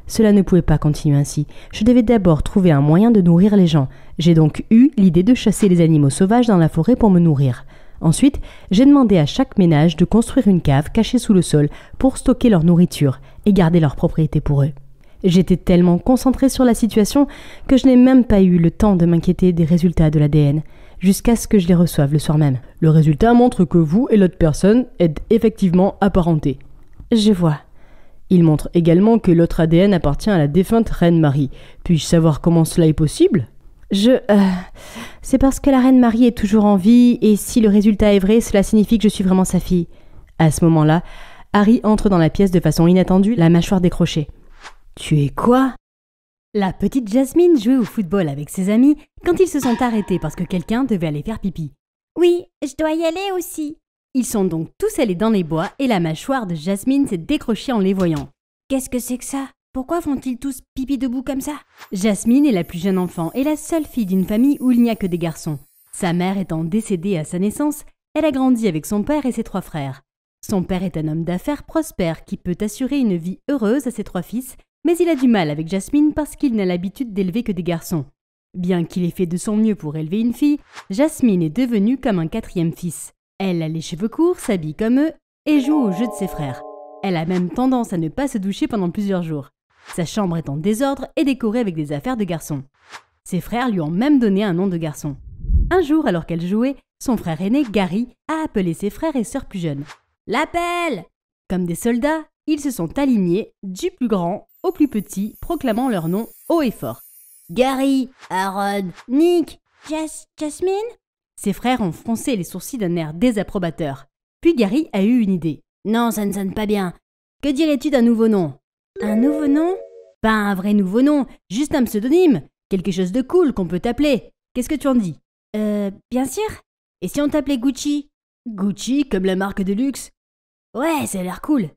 Cela ne pouvait pas continuer ainsi. Je devais d'abord trouver un moyen de nourrir les gens. J'ai donc eu l'idée de chasser les animaux sauvages dans la forêt pour me nourrir. Ensuite, j'ai demandé à chaque ménage de construire une cave cachée sous le sol pour stocker leur nourriture et garder leur propriété pour eux. J'étais tellement concentrée sur la situation que je n'ai même pas eu le temps de m'inquiéter des résultats de l'ADN, jusqu'à ce que je les reçoive le soir même. Le résultat montre que vous et l'autre personne êtes effectivement apparentés. Je vois. Il montre également que l'autre ADN appartient à la défunte reine Marie. Puis-je savoir comment cela est possible ? C'est parce que la reine Marie est toujours en vie, et si le résultat est vrai, cela signifie que je suis vraiment sa fille. À ce moment-là, Harry entre dans la pièce de façon inattendue, la mâchoire décrochée. Tu es quoi ? La petite Jasmine jouait au football avec ses amis quand ils se sont arrêtés parce que quelqu'un devait aller faire pipi. Oui, je dois y aller aussi. Ils sont donc tous allés dans les bois et la mâchoire de Jasmine s'est décrochée en les voyant. Qu'est-ce que c'est que ça ? Pourquoi font-ils tous pipi debout comme ça ? Jasmine est la plus jeune enfant et la seule fille d'une famille où il n'y a que des garçons. Sa mère étant décédée à sa naissance, Elle a grandi avec son père et ses 3 frères. Son père est un homme d'affaires prospère qui peut assurer une vie heureuse à ses 3 fils, mais il a du mal avec Jasmine parce qu'il n'a l'habitude d'élever que des garçons. Bien qu'il ait fait de son mieux pour élever une fille, Jasmine est devenue comme un 4e fils. Elle a les cheveux courts, s'habille comme eux et joue aux jeux de ses frères. Elle a même tendance à ne pas se doucher pendant plusieurs jours. Sa chambre est en désordre et décorée avec des affaires de garçons. Ses frères lui ont même donné un nom de garçon. Un jour, alors qu'elle jouait, son frère aîné, Gary, a appelé ses frères et sœurs plus jeunes. L'appel! Comme des soldats, ils se sont alignés du plus grand au plus petit, proclamant leur nom haut et fort. Gary, Aaron, Nick, Jasmine? Ses frères ont froncé les sourcils d'un air désapprobateur. Puis Gary a eu une idée. Non, ça ne sonne pas bien. Que dirais-tu d'un nouveau nom? Un nouveau nom? Pas un vrai nouveau nom, juste un pseudonyme. Quelque chose de cool qu'on peut t'appeler. Qu'est-ce que tu en dis? Bien sûr. Et si on t'appelait Gucci? Gucci, comme la marque de luxe? Ouais, ça a l'air cool.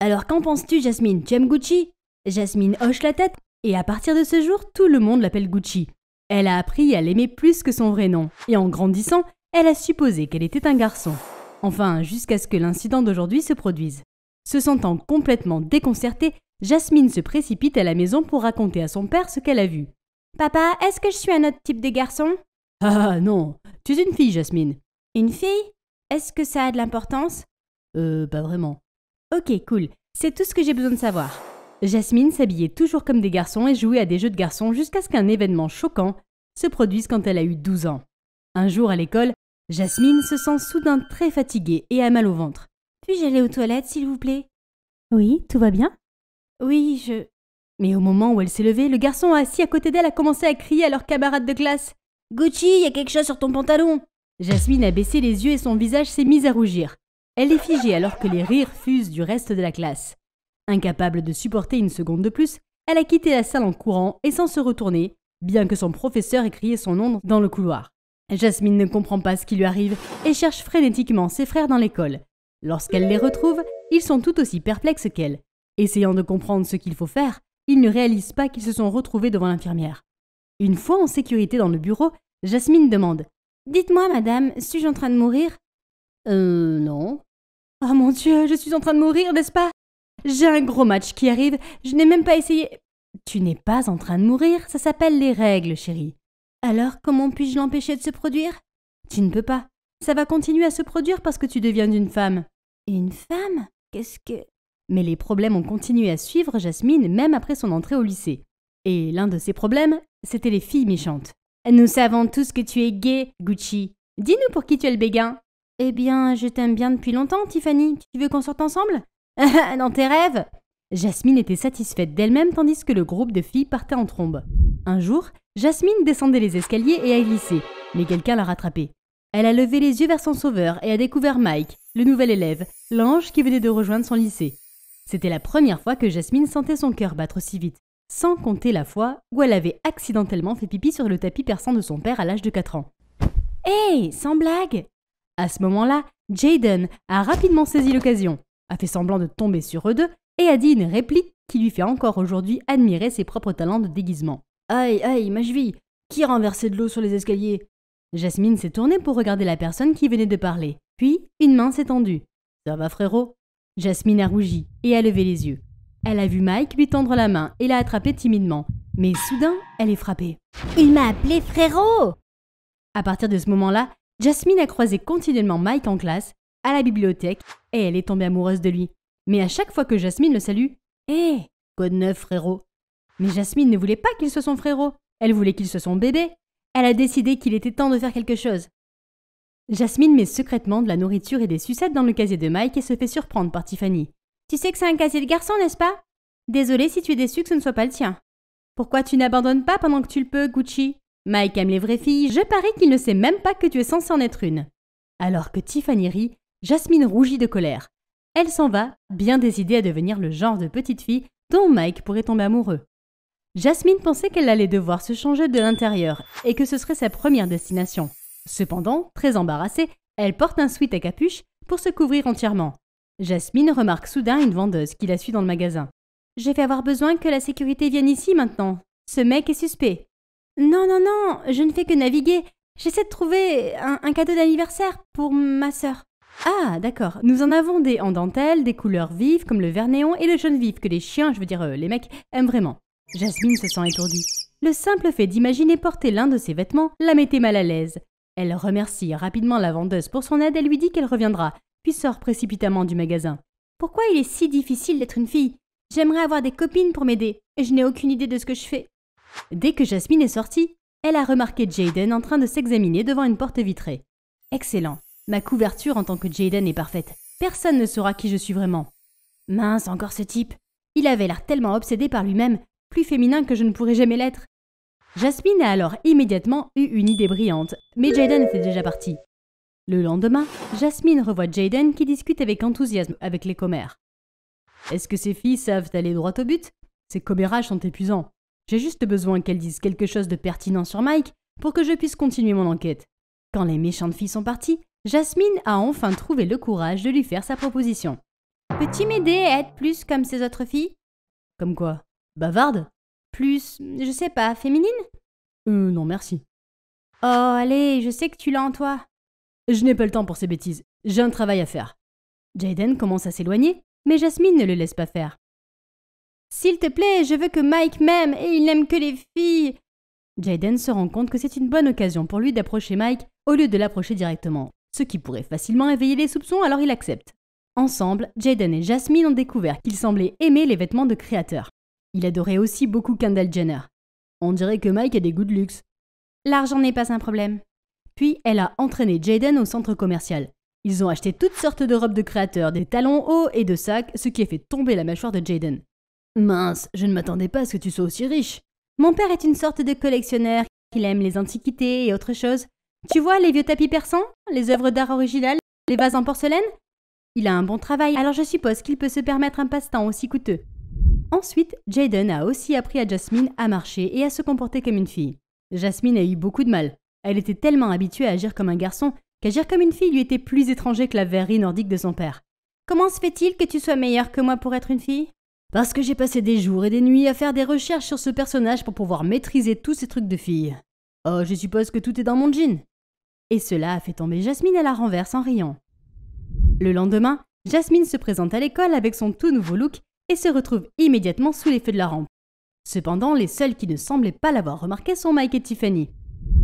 Alors qu'en penses-tu, Jasmine? Tu aimes Gucci? Jasmine hoche la tête, et à partir de ce jour, tout le monde l'appelle Gucci. Elle a appris à l'aimer plus que son vrai nom, et en grandissant, elle a supposé qu'elle était un garçon. Enfin, jusqu'à ce que l'incident d'aujourd'hui se produise. Se sentant complètement déconcertée, Jasmine se précipite à la maison pour raconter à son père ce qu'elle a vu. Papa, est-ce que je suis un autre type de garçon? Ah non, tu es une fille, Jasmine. Une fille? Est-ce que ça a de l'importance? Pas vraiment. Ok, cool, c'est tout ce que j'ai besoin de savoir. Jasmine s'habillait toujours comme des garçons et jouait à des jeux de garçons jusqu'à ce qu'un événement choquant se produise quand elle a eu 12 ans. Un jour à l'école, Jasmine se sent soudain très fatiguée et a mal au ventre. Puis-je aller aux toilettes, s'il vous plaît? Oui, tout va bien? Oui, Mais au moment où elle s'est levée, le garçon assis à côté d'elle a commencé à crier à leur camarade de classe. « Gucci, il y a quelque chose sur ton pantalon !» Jasmine a baissé les yeux et son visage s'est mis à rougir. Elle est figée alors que les rires fusent du reste de la classe. Incapable de supporter une seconde de plus, elle a quitté la salle en courant et sans se retourner, bien que son professeur ait crié son nom dans le couloir. Jasmine ne comprend pas ce qui lui arrive et cherche frénétiquement ses frères dans l'école. Lorsqu'elle les retrouve, ils sont tout aussi perplexes qu'elle. Essayant de comprendre ce qu'il faut faire, ils ne réalisent pas qu'ils se sont retrouvés devant l'infirmière. Une fois en sécurité dans le bureau, Jasmine demande « Dites-moi, madame, suis-je en train de mourir ?»« Non. »« Oh mon Dieu, je suis en train de mourir, n'est-ce pas? J'ai un gros match qui arrive, je n'ai même pas essayé. »« Tu n'es pas en train de mourir, ça s'appelle les règles, chérie. »« Alors, comment puis-je l'empêcher de se produire ?»« Tu ne peux pas. Ça va continuer à se produire parce que tu deviens une femme. »« Une femme? Qu'est-ce que... » Mais les problèmes ont continué à suivre Jasmine même après son entrée au lycée. Et l'un de ces problèmes, c'était les filles méchantes. « Nous savons tous que tu es gay, Gucci. Dis-nous pour qui tu es le béguin. »« Eh bien, je t'aime bien depuis longtemps, Tiffany. Tu veux qu'on sorte ensemble ?»« Dans tes rêves ?» Jasmine était satisfaite d'elle-même tandis que le groupe de filles partait en trombe. Un jour, Jasmine descendait les escaliers et a glissé, mais quelqu'un l'a rattrapée. Elle a levé les yeux vers son sauveur et a découvert Mike, le nouvel élève, l'ange qui venait de rejoindre son lycée. C'était la première fois que Jasmine sentait son cœur battre si vite, sans compter la fois où elle avait accidentellement fait pipi sur le tapis perçant de son père à l'âge de 4 ans. « Hey, sans blague !» À ce moment-là, Jaden a rapidement saisi l'occasion, a fait semblant de tomber sur eux deux et a dit une réplique qui lui fait encore aujourd'hui admirer ses propres talents de déguisement. « Aïe, aïe, ma cheville! Qui a renversé de l'eau sur les escaliers ?» Jasmine s'est tournée pour regarder la personne qui venait de parler. Puis, une main s'est tendue. « Ça va, frérot ?» Jasmine a rougi et a levé les yeux. Elle a vu Mike lui tendre la main et l'a attrapé timidement. Mais soudain, elle est frappée. « Il m'a appelé frérot !» À partir de ce moment-là, Jasmine a croisé continuellement Mike en classe, à la bibliothèque, et elle est tombée amoureuse de lui. Mais à chaque fois que Jasmine le salue, « Hé, quoi de neuf, frérot ?» Mais Jasmine ne voulait pas qu'il soit son frérot. Elle voulait qu'il soit son bébé. Elle a décidé qu'il était temps de faire quelque chose. Jasmine met secrètement de la nourriture et des sucettes dans le casier de Mike et se fait surprendre par Tiffany. « Tu sais que c'est un casier de garçon, n'est-ce pas? Désolée si tu es déçue que ce ne soit pas le tien. Pourquoi tu n'abandonnes pas pendant que tu le peux, Gucci? Mike aime les vraies filles, je parie qu'il ne sait même pas que tu es censé en être une. » Alors que Tiffany rit, Jasmine rougit de colère. Elle s'en va, bien décidée à devenir le genre de petite fille dont Mike pourrait tomber amoureux. Jasmine pensait qu'elle allait devoir se changer de l'intérieur et que ce serait sa première destination. Cependant, très embarrassée, elle porte un sweat à capuche pour se couvrir entièrement. Jasmine remarque soudain une vendeuse qui la suit dans le magasin. « Je vais avoir besoin que la sécurité vienne ici maintenant. Ce mec est suspect. »« Non, non, non, je ne fais que naviguer. J'essaie de trouver un cadeau d'anniversaire pour ma sœur. Ah, d'accord. Nous en avons des en dentelle, des couleurs vives comme le vert néon et le jaune vif que les chiens, je veux dire les mecs, aiment vraiment. Jasmine se sent étourdie. Le simple fait d'imaginer porter l'un de ses vêtements la mettait mal à l'aise. Elle remercie rapidement la vendeuse pour son aide et lui dit qu'elle reviendra, puis sort précipitamment du magasin. Pourquoi il est si difficile d'être une fille? J'aimerais avoir des copines pour m'aider, et je n'ai aucune idée de ce que je fais. Dès que Jasmine est sortie, elle a remarqué Jayden en train de s'examiner devant une porte vitrée. Excellent. Ma couverture en tant que Jayden est parfaite. Personne ne saura qui je suis vraiment. Mince, encore ce type. Il avait l'air tellement obsédé par lui-même, plus féminin que je ne pourrais jamais l'être. Jasmine a alors immédiatement eu une idée brillante, mais Jayden était déjà parti. Le lendemain, Jasmine revoit Jayden qui discute avec enthousiasme avec les commères. Est-ce que ces filles savent aller droit au but? Ces commérages sont épuisants. J'ai juste besoin qu'elles disent quelque chose de pertinent sur Mike pour que je puisse continuer mon enquête. Quand les méchantes filles sont parties, Jasmine a enfin trouvé le courage de lui faire sa proposition. Peux-tu m'aider à être plus comme ces autres filles? Comme quoi? Bavarde? Plus, je sais pas, féminine? Non merci. Oh, allez, je sais que tu l'as en toi. Je n'ai pas le temps pour ces bêtises. J'ai un travail à faire. Jayden commence à s'éloigner, mais Jasmine ne le laisse pas faire. S'il te plaît, je veux que Mike m'aime et il n'aime que les filles. Jayden se rend compte que c'est une bonne occasion pour lui d'approcher Mike au lieu de l'approcher directement, ce qui pourrait facilement éveiller les soupçons, alors il accepte. Ensemble, Jayden et Jasmine ont découvert qu'il semblait aimer les vêtements de créateurs. Il adorait aussi beaucoup Kendall Jenner. On dirait que Mike a des goûts de luxe. L'argent n'est pas un problème. Puis elle a entraîné Jayden au centre commercial. Ils ont acheté toutes sortes de robes de créateurs, des talons hauts et de sacs, ce qui a fait tomber la mâchoire de Jayden. Mince, je ne m'attendais pas à ce que tu sois aussi riche. Mon père est une sorte de collectionneur. Il aime les antiquités et autre chose. Tu vois les vieux tapis persans, les œuvres d'art originales, les vases en porcelaine? Il a un bon travail, alors je suppose qu'il peut se permettre un passe-temps aussi coûteux. Ensuite, Jayden a aussi appris à Jasmine à marcher et à se comporter comme une fille. Jasmine a eu beaucoup de mal. Elle était tellement habituée à agir comme un garçon qu'agir comme une fille lui était plus étranger que la verrerie nordique de son père. Comment se fait-il que tu sois meilleure que moi pour être une fille? Parce que j'ai passé des jours et des nuits à faire des recherches sur ce personnage pour pouvoir maîtriser tous ces trucs de fille. Oh, je suppose que tout est dans mon jean. Et cela a fait tomber Jasmine à la renverse en riant. Le lendemain, Jasmine se présente à l'école avec son tout nouveau look et se retrouve immédiatement sous les feux de la rampe. Cependant, les seuls qui ne semblaient pas l'avoir remarqué sont Mike et Tiffany.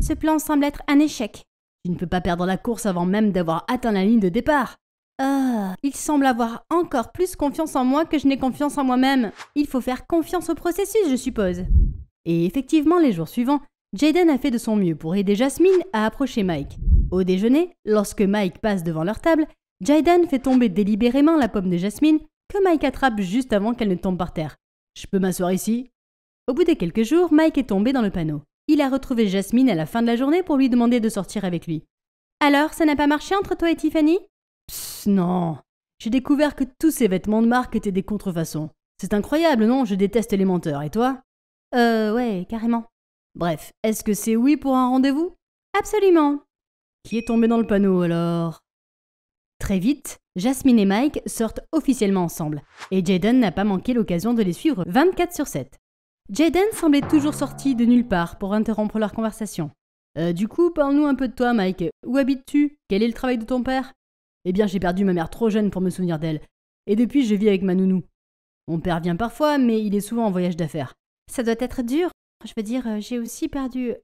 Ce plan semble être un échec. Tu ne peux pas perdre la course avant même d'avoir atteint la ligne de départ. Il semble avoir encore plus confiance en moi que je n'ai confiance en moi-même. Il faut faire confiance au processus, je suppose. Et effectivement, les jours suivants, Jayden a fait de son mieux pour aider Jasmine à approcher Mike. Au déjeuner, lorsque Mike passe devant leur table, Jayden fait tomber délibérément la pomme de Jasmine que Mike attrape juste avant qu'elle ne tombe par terre. Je peux m'asseoir ici? Au bout de quelques jours, Mike est tombé dans le panneau. Il a retrouvé Jasmine à la fin de la journée pour lui demander de sortir avec lui. Alors, ça n'a pas marché entre toi et Tiffany? Psst, non. J'ai découvert que tous ces vêtements de marque étaient des contrefaçons. C'est incroyable, non? Je déteste les menteurs. Et toi? Ouais, carrément. Bref, est-ce que c'est oui pour un rendez-vous? Absolument. Qui est tombé dans le panneau alors? Très vite, Jasmine et Mike sortent officiellement ensemble, et Jayden n'a pas manqué l'occasion de les suivre 24/7. Jayden semblait toujours sorti de nulle part pour interrompre leur conversation. Du coup, parle-nous un peu de toi, Mike. Où habites-tu? Quel est le travail de ton père? Eh bien, j'ai perdu ma mère trop jeune pour me souvenir d'elle, et depuis, je vis avec ma nounou. Mon père vient parfois, mais il est souvent en voyage d'affaires. Ça doit être dur. Je veux dire, j'ai aussi perdu...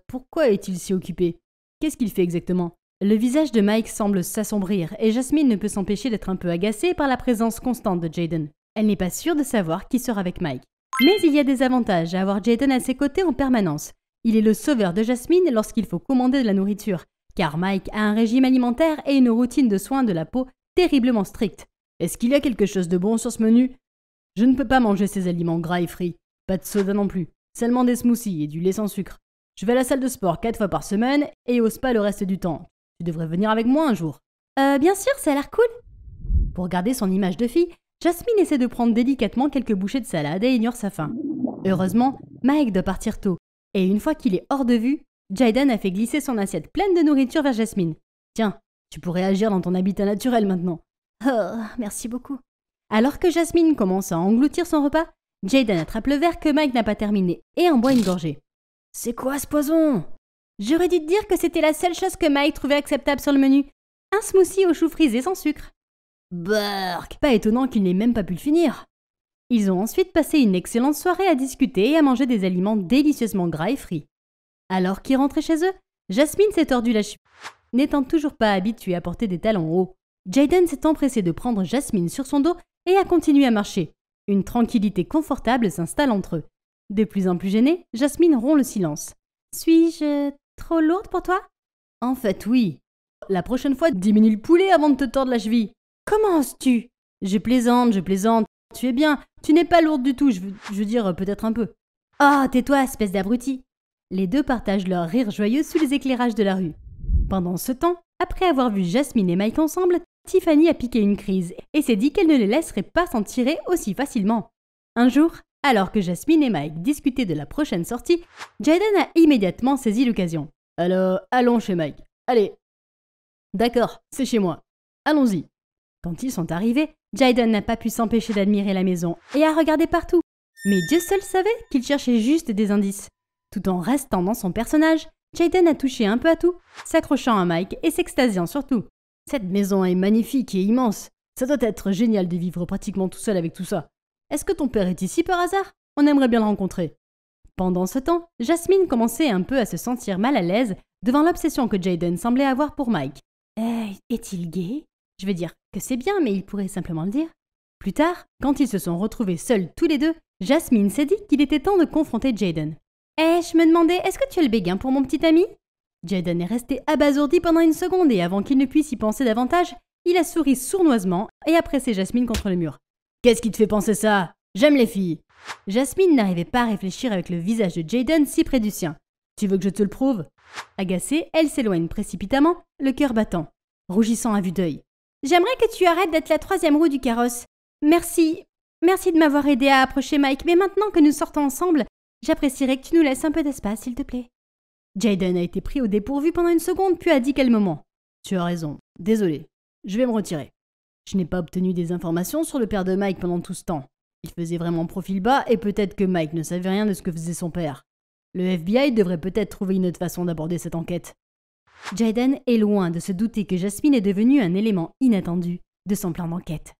Pourquoi est-il si occupé? Qu'est-ce qu'il fait exactement? Le visage de Mike semble s'assombrir et Jasmine ne peut s'empêcher d'être un peu agacée par la présence constante de Jayden. Elle n'est pas sûre de savoir qui sera avec Mike. Mais il y a des avantages à avoir Jayden à ses côtés en permanence. Il est le sauveur de Jasmine lorsqu'il faut commander de la nourriture, car Mike a un régime alimentaire et une routine de soins de la peau terriblement stricte. Est-ce qu'il y a quelque chose de bon sur ce menu? Je ne peux pas manger ces aliments gras et frits. Pas de soda non plus. Seulement des smoothies et du lait sans sucre. Je vais à la salle de sport 4 fois par semaine et au spa le reste du temps. Tu devrais venir avec moi un jour. Bien sûr, ça a l'air cool. Pour garder son image de fille, Jasmine essaie de prendre délicatement quelques bouchées de salade et ignore sa faim. Heureusement, Mike doit partir tôt. Et une fois qu'il est hors de vue, Jayden a fait glisser son assiette pleine de nourriture vers Jasmine. Tiens, tu pourrais agir dans ton habitat naturel maintenant. Oh, merci beaucoup. Alors que Jasmine commence à engloutir son repas, Jayden attrape le verre que Mike n'a pas terminé et en boit une gorgée. C'est quoi ce poison? J'aurais dû te dire que c'était la seule chose que Mike trouvait acceptable sur le menu. Un smoothie aux choux frisés sans sucre. Burk! Pas étonnant qu'il n'ait même pas pu le finir. Ils ont ensuite passé une excellente soirée à discuter et à manger des aliments délicieusement gras et frits. Alors qu'ils rentraient chez eux, Jasmine s'est tordu la cheville. N'étant toujours pas habituée à porter des talons hauts, Jayden s'est empressé de prendre Jasmine sur son dos et a continué à marcher. Une tranquillité confortable s'installe entre eux. De plus en plus gênée, Jasmine rompt le silence. « Suis-je trop lourde pour toi ?»« En fait, oui. La prochaine fois, diminue le poulet avant de te tordre la cheville. »« Comment oses-tu ?»« Je plaisante. Tu es bien. Tu n'es pas lourde du tout, je veux dire peut-être un peu. »« Oh, tais-toi, espèce d'abruti !» Les deux partagent leur rire joyeux sous les éclairages de la rue. Pendant ce temps, après avoir vu Jasmine et Mike ensemble, Tiffany a piqué une crise et s'est dit qu'elle ne les laisserait pas s'en tirer aussi facilement. Un jour, alors que Jasmine et Mike discutaient de la prochaine sortie, Jayden a immédiatement saisi l'occasion. « Alors, allons chez Mike. Allez. »« D'accord, c'est chez moi. Allons-y. » Quand ils sont arrivés, Jayden n'a pas pu s'empêcher d'admirer la maison et a regardé partout. Mais Dieu seul savait qu'il cherchait juste des indices. Tout en restant dans son personnage, Jayden a touché un peu à tout, s'accrochant à Mike et s'extasiant surtout. « Cette maison est magnifique et immense. Ça doit être génial de vivre pratiquement tout seul avec tout ça. Est-ce que ton père est ici par hasard? On aimerait bien le rencontrer. » Pendant ce temps, Jasmine commençait un peu à se sentir mal à l'aise devant l'obsession que Jayden semblait avoir pour Mike. Est-il gay? Je veux dire que c'est bien, mais il pourrait simplement le dire. Plus tard, quand ils se sont retrouvés seuls tous les deux, Jasmine s'est dit qu'il était temps de confronter Jayden. « Je me demandais, est-ce que tu as le béguin pour mon petit ami ?» Jayden est resté abasourdi pendant une seconde et avant qu'il ne puisse y penser davantage, il a souri sournoisement et a pressé Jasmine contre le mur. « Qu'est-ce qui te fait penser ça? J'aime les filles !» Jasmine n'arrivait pas à réfléchir avec le visage de Jayden si près du sien. « Tu veux que je te le prouve ?» Agacée, elle s'éloigne précipitamment, le cœur battant, rougissant à vue d'œil. « J'aimerais que tu arrêtes d'être la troisième roue du carrosse. Merci de m'avoir aidé à approcher Mike, mais maintenant que nous sortons ensemble, j'apprécierais que tu nous laisses un peu d'espace, s'il te plaît. » Jayden a été pris au dépourvu pendant une seconde, puis a dit calmement. « Tu as raison. Désolé. Je vais me retirer. Je n'ai pas obtenu des informations sur le père de Mike pendant tout ce temps. Il faisait vraiment profil bas et peut-être que Mike ne savait rien de ce que faisait son père. Le FBI devrait peut-être trouver une autre façon d'aborder cette enquête. » Jayden est loin de se douter que Jasmine est devenue un élément inattendu de son plan d'enquête.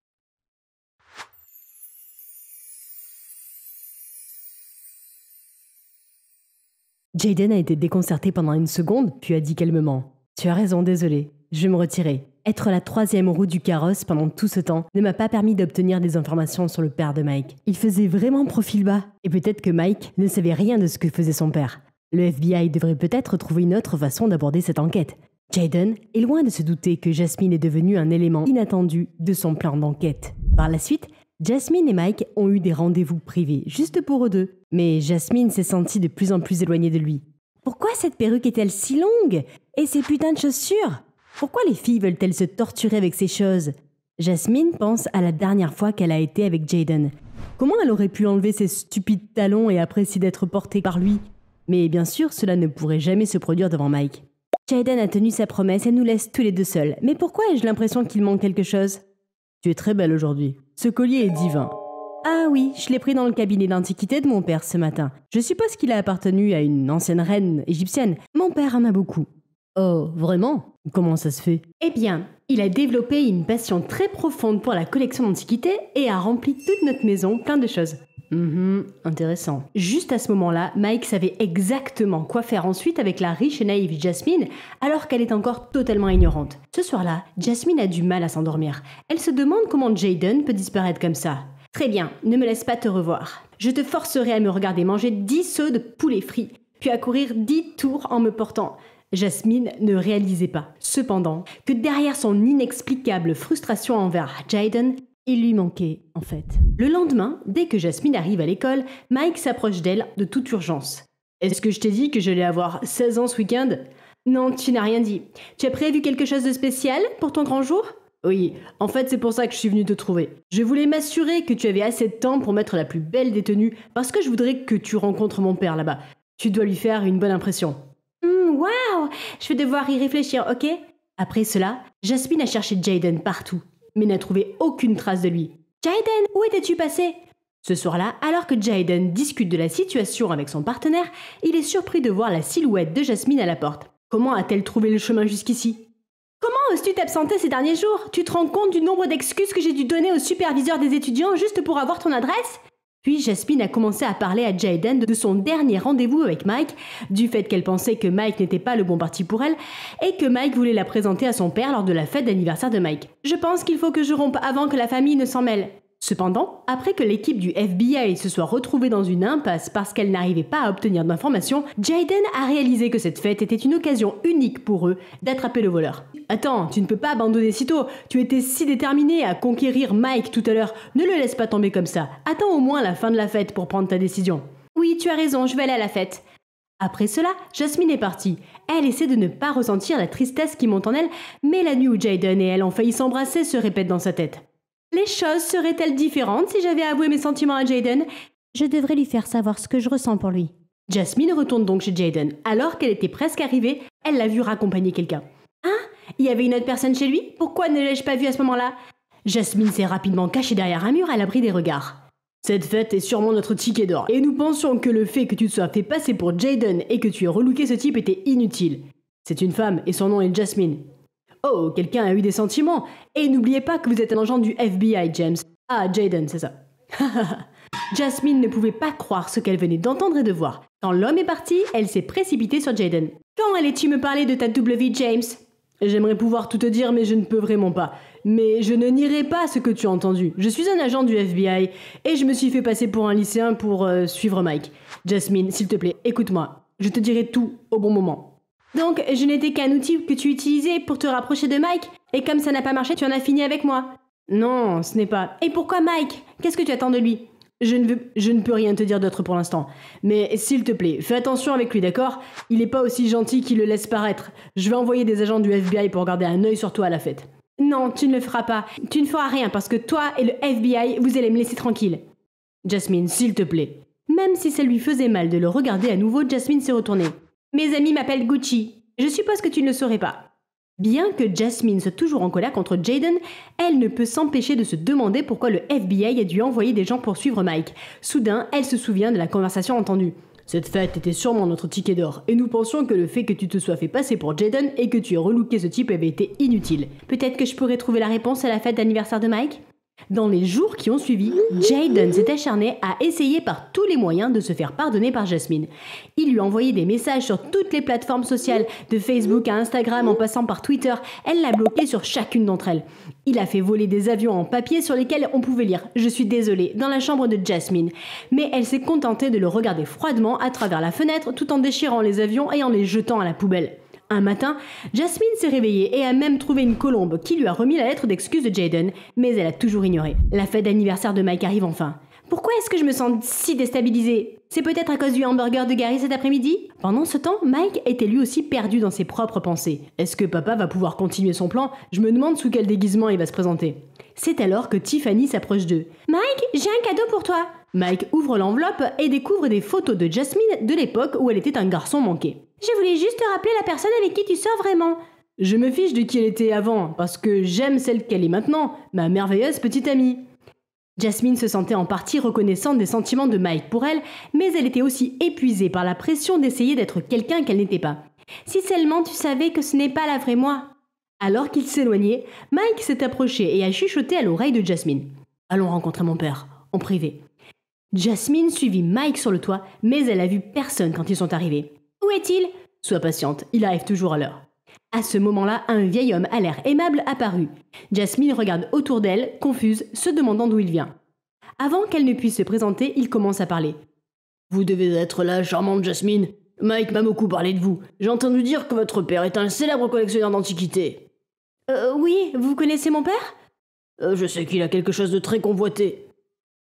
Jayden a été déconcerté pendant une seconde, puis a dit calmement « Tu as raison, désolé. Je vais me retirer. Être la troisième roue du carrosse pendant tout ce temps ne m'a pas permis d'obtenir des informations sur le père de Mike. Il faisait vraiment profil bas. Et peut-être que Mike ne savait rien de ce que faisait son père. Le FBI devrait peut-être trouver une autre façon d'aborder cette enquête. » Jayden est loin de se douter que Jasmine est devenue un élément inattendu de son plan d'enquête. Par la suite, Jasmine et Mike ont eu des rendez-vous privés, juste pour eux deux. Mais Jasmine s'est sentie de plus en plus éloignée de lui. Pourquoi cette perruque est-elle si longue? Et ces putains de chaussures? Pourquoi les filles veulent-elles se torturer avec ces choses? Jasmine pense à la dernière fois qu'elle a été avec Jayden. Comment elle aurait pu enlever ses stupides talons et apprécier d'être portée par lui? Mais bien sûr, cela ne pourrait jamais se produire devant Mike. Jayden a tenu sa promesse et nous laisse tous les deux seuls. Mais pourquoi ai-je l'impression qu'il manque quelque chose? Tu es très belle aujourd'hui. Ce collier est divin. Ah oui, je l'ai pris dans le cabinet d'antiquité de mon père ce matin. Je suppose qu'il a appartenu à une ancienne reine égyptienne. Mon père en a beaucoup. Oh, vraiment? Comment ça se fait? Eh bien, il a développé une passion très profonde pour la collection d'antiquités et a rempli toute notre maison plein de choses. Intéressant. Juste à ce moment-là, Mike savait exactement quoi faire ensuite avec la riche et naïve Jasmine, alors qu'elle est encore totalement ignorante. Ce soir-là, Jasmine a du mal à s'endormir. Elle se demande comment Jayden peut disparaître comme ça. Très bien, ne me laisse pas te revoir. Je te forcerai à me regarder manger 10 seaux de poulet frit, puis à courir 10 tours en me portant. Jasmine ne réalisait pas, cependant, que derrière son inexplicable frustration envers Jayden, il lui manquait, en fait. Le lendemain, dès que Jasmine arrive à l'école, Mike s'approche d'elle de toute urgence. « Est-ce que je t'ai dit que j'allais avoir 16 ans ce week-end ?»« Non, tu n'as rien dit. Tu as prévu quelque chose de spécial pour ton grand jour ?» Oui, en fait c'est pour ça que je suis venue te trouver. Je voulais m'assurer que tu avais assez de temps pour mettre la plus belle des tenues, parce que je voudrais que tu rencontres mon père là-bas. Tu dois lui faire une bonne impression. Waouh, je vais devoir y réfléchir, ok? Après cela, Jasmine a cherché Jayden partout, mais n'a trouvé aucune trace de lui. Jayden, où étais-tu passé? Ce soir-là, alors que Jaden discute de la situation avec son partenaire, il est surpris de voir la silhouette de Jasmine à la porte. Comment a-t-elle trouvé le chemin jusqu'ici? Comment oses-tu t'absenter ces derniers jours? Tu te rends compte du nombre d'excuses que j'ai dû donner au superviseur des étudiants juste pour avoir ton adresse? Puis Jasmine a commencé à parler à Jaden de son dernier rendez-vous avec Mike, du fait qu'elle pensait que Mike n'était pas le bon parti pour elle, et que Mike voulait la présenter à son père lors de la fête d'anniversaire de Mike. Je pense qu'il faut que je rompe avant que la famille ne s'en mêle. Cependant, après que l'équipe du FBI se soit retrouvée dans une impasse parce qu'elle n'arrivait pas à obtenir d'informations, Jaden a réalisé que cette fête était une occasion unique pour eux d'attraper le voleur. Attends, tu ne peux pas abandonner si tôt, tu étais si déterminé à conquérir Mike tout à l'heure, ne le laisse pas tomber comme ça, attends au moins la fin de la fête pour prendre ta décision. Oui, tu as raison, je vais aller à la fête. Après cela, Jasmine est partie. Elle essaie de ne pas ressentir la tristesse qui monte en elle, mais la nuit où Jaden et elle ont failli s'embrasser se répète dans sa tête. Les choses seraient-elles différentes si j'avais avoué mes sentiments à Jaden? Je devrais lui faire savoir ce que je ressens pour lui. Jasmine retourne donc chez Jaden. Alors qu'elle était presque arrivée, elle l'a vu raccompagner quelqu'un. Hein? Il y avait une autre personne chez lui? Pourquoi ne l'ai-je pas vu à ce moment-là? Jasmine s'est rapidement cachée derrière un mur à l'abri des regards. Cette fête est sûrement notre ticket d'or, et nous pensions que le fait que tu te sois fait passer pour Jaden et que tu aies relooké ce type était inutile. C'est une femme et son nom est Jasmine. Oh, quelqu'un a eu des sentiments. Et n'oubliez pas que vous êtes un agent du FBI, James. Ah, Jaden, c'est ça. Jasmine ne pouvait pas croire ce qu'elle venait d'entendre et de voir. Quand l'homme est parti, elle s'est précipitée sur Jaden. Quand allais-tu me parler de ta double vie, James? J'aimerais pouvoir tout te dire, mais je ne peux vraiment pas. Mais je ne nierai pas ce que tu as entendu. Je suis un agent du FBI et je me suis fait passer pour un lycéen pour suivre Mike. Jasmine, s'il te plaît, écoute-moi. Je te dirai tout au bon moment. Donc, je n'étais qu'un outil que tu utilisais pour te rapprocher de Mike, et comme ça n'a pas marché, tu en as fini avec moi. Non, ce n'est pas. Et pourquoi Mike? Qu'est-ce que tu attends de lui? Je ne peux rien te dire d'autre pour l'instant. Mais s'il te plaît, fais attention avec lui, d'accord? Il n'est pas aussi gentil qu'il le laisse paraître. Je vais envoyer des agents du FBI pour garder un œil sur toi à la fête. Non, tu ne le feras pas. Tu ne feras rien parce que toi et le FBI, vous allez me laisser tranquille. Jasmine, s'il te plaît. Même si ça lui faisait mal de le regarder à nouveau, Jasmine s'est retournée. Mes amis m'appellent Gucci. Je suppose que tu ne le saurais pas. Bien que Jasmine soit toujours en colère contre Jaden, elle ne peut s'empêcher de se demander pourquoi le FBI a dû envoyer des gens pour suivre Mike. Soudain, elle se souvient de la conversation entendue. Cette fête était sûrement notre ticket d'or, et nous pensions que le fait que tu te sois fait passer pour Jaden et que tu aies relooké ce type avait été inutile. Peut-être que je pourrais trouver la réponse à la fête d'anniversaire de Mike? Dans les jours qui ont suivi, Jaden s'est acharné à essayer par tous les moyens de se faire pardonner par Jasmine. Il lui a envoyé des messages sur toutes les plateformes sociales, de Facebook à Instagram en passant par Twitter. Elle l'a bloqué sur chacune d'entre elles. Il a fait voler des avions en papier sur lesquels on pouvait lire « Je suis désolée » dans la chambre de Jasmine. Mais elle s'est contentée de le regarder froidement à travers la fenêtre tout en déchirant les avions et en les jetant à la poubelle. Un matin, Jasmine s'est réveillée et a même trouvé une colombe qui lui a remis la lettre d'excuse de Jaden, mais elle a toujours ignoré. La fête d'anniversaire de Mike arrive enfin. Pourquoi est-ce que je me sens si déstabilisée? C'est peut-être à cause du hamburger de Gary cet après-midi? Pendant ce temps, Mike était lui aussi perdu dans ses propres pensées. Est-ce que papa va pouvoir continuer son plan? Je me demande sous quel déguisement il va se présenter. C'est alors que Tiffany s'approche d'eux. Mike, j'ai un cadeau pour toi. Mike ouvre l'enveloppe et découvre des photos de Jasmine de l'époque où elle était un garçon manqué. Je voulais juste te rappeler la personne avec qui tu sors vraiment. Je me fiche de qui elle était avant, parce que j'aime celle qu'elle est maintenant, ma merveilleuse petite amie. Jasmine se sentait en partie reconnaissante des sentiments de Mike pour elle, mais elle était aussi épuisée par la pression d'essayer d'être quelqu'un qu'elle n'était pas. Si seulement tu savais que ce n'est pas la vraie moi. Alors qu'il s'éloignait, Mike s'est approché et a chuchoté à l'oreille de Jasmine. Allons rencontrer mon père, en privé. Jasmine suivit Mike sur le toit, mais elle a vu personne quand ils sont arrivés. Où est-il? Sois patiente, il arrive toujours à l'heure. À ce moment-là, un vieil homme à l'air aimable apparut. Jasmine regarde autour d'elle, confuse, se demandant d'où il vient. Avant qu'elle ne puisse se présenter, il commence à parler. Vous devez être la charmante Jasmine. Mike m'a beaucoup parlé de vous. J'ai entendu dire que votre père est un célèbre collectionneur d'antiquités. Oui, vous connaissez mon père? Je sais qu'il a quelque chose de très convoité.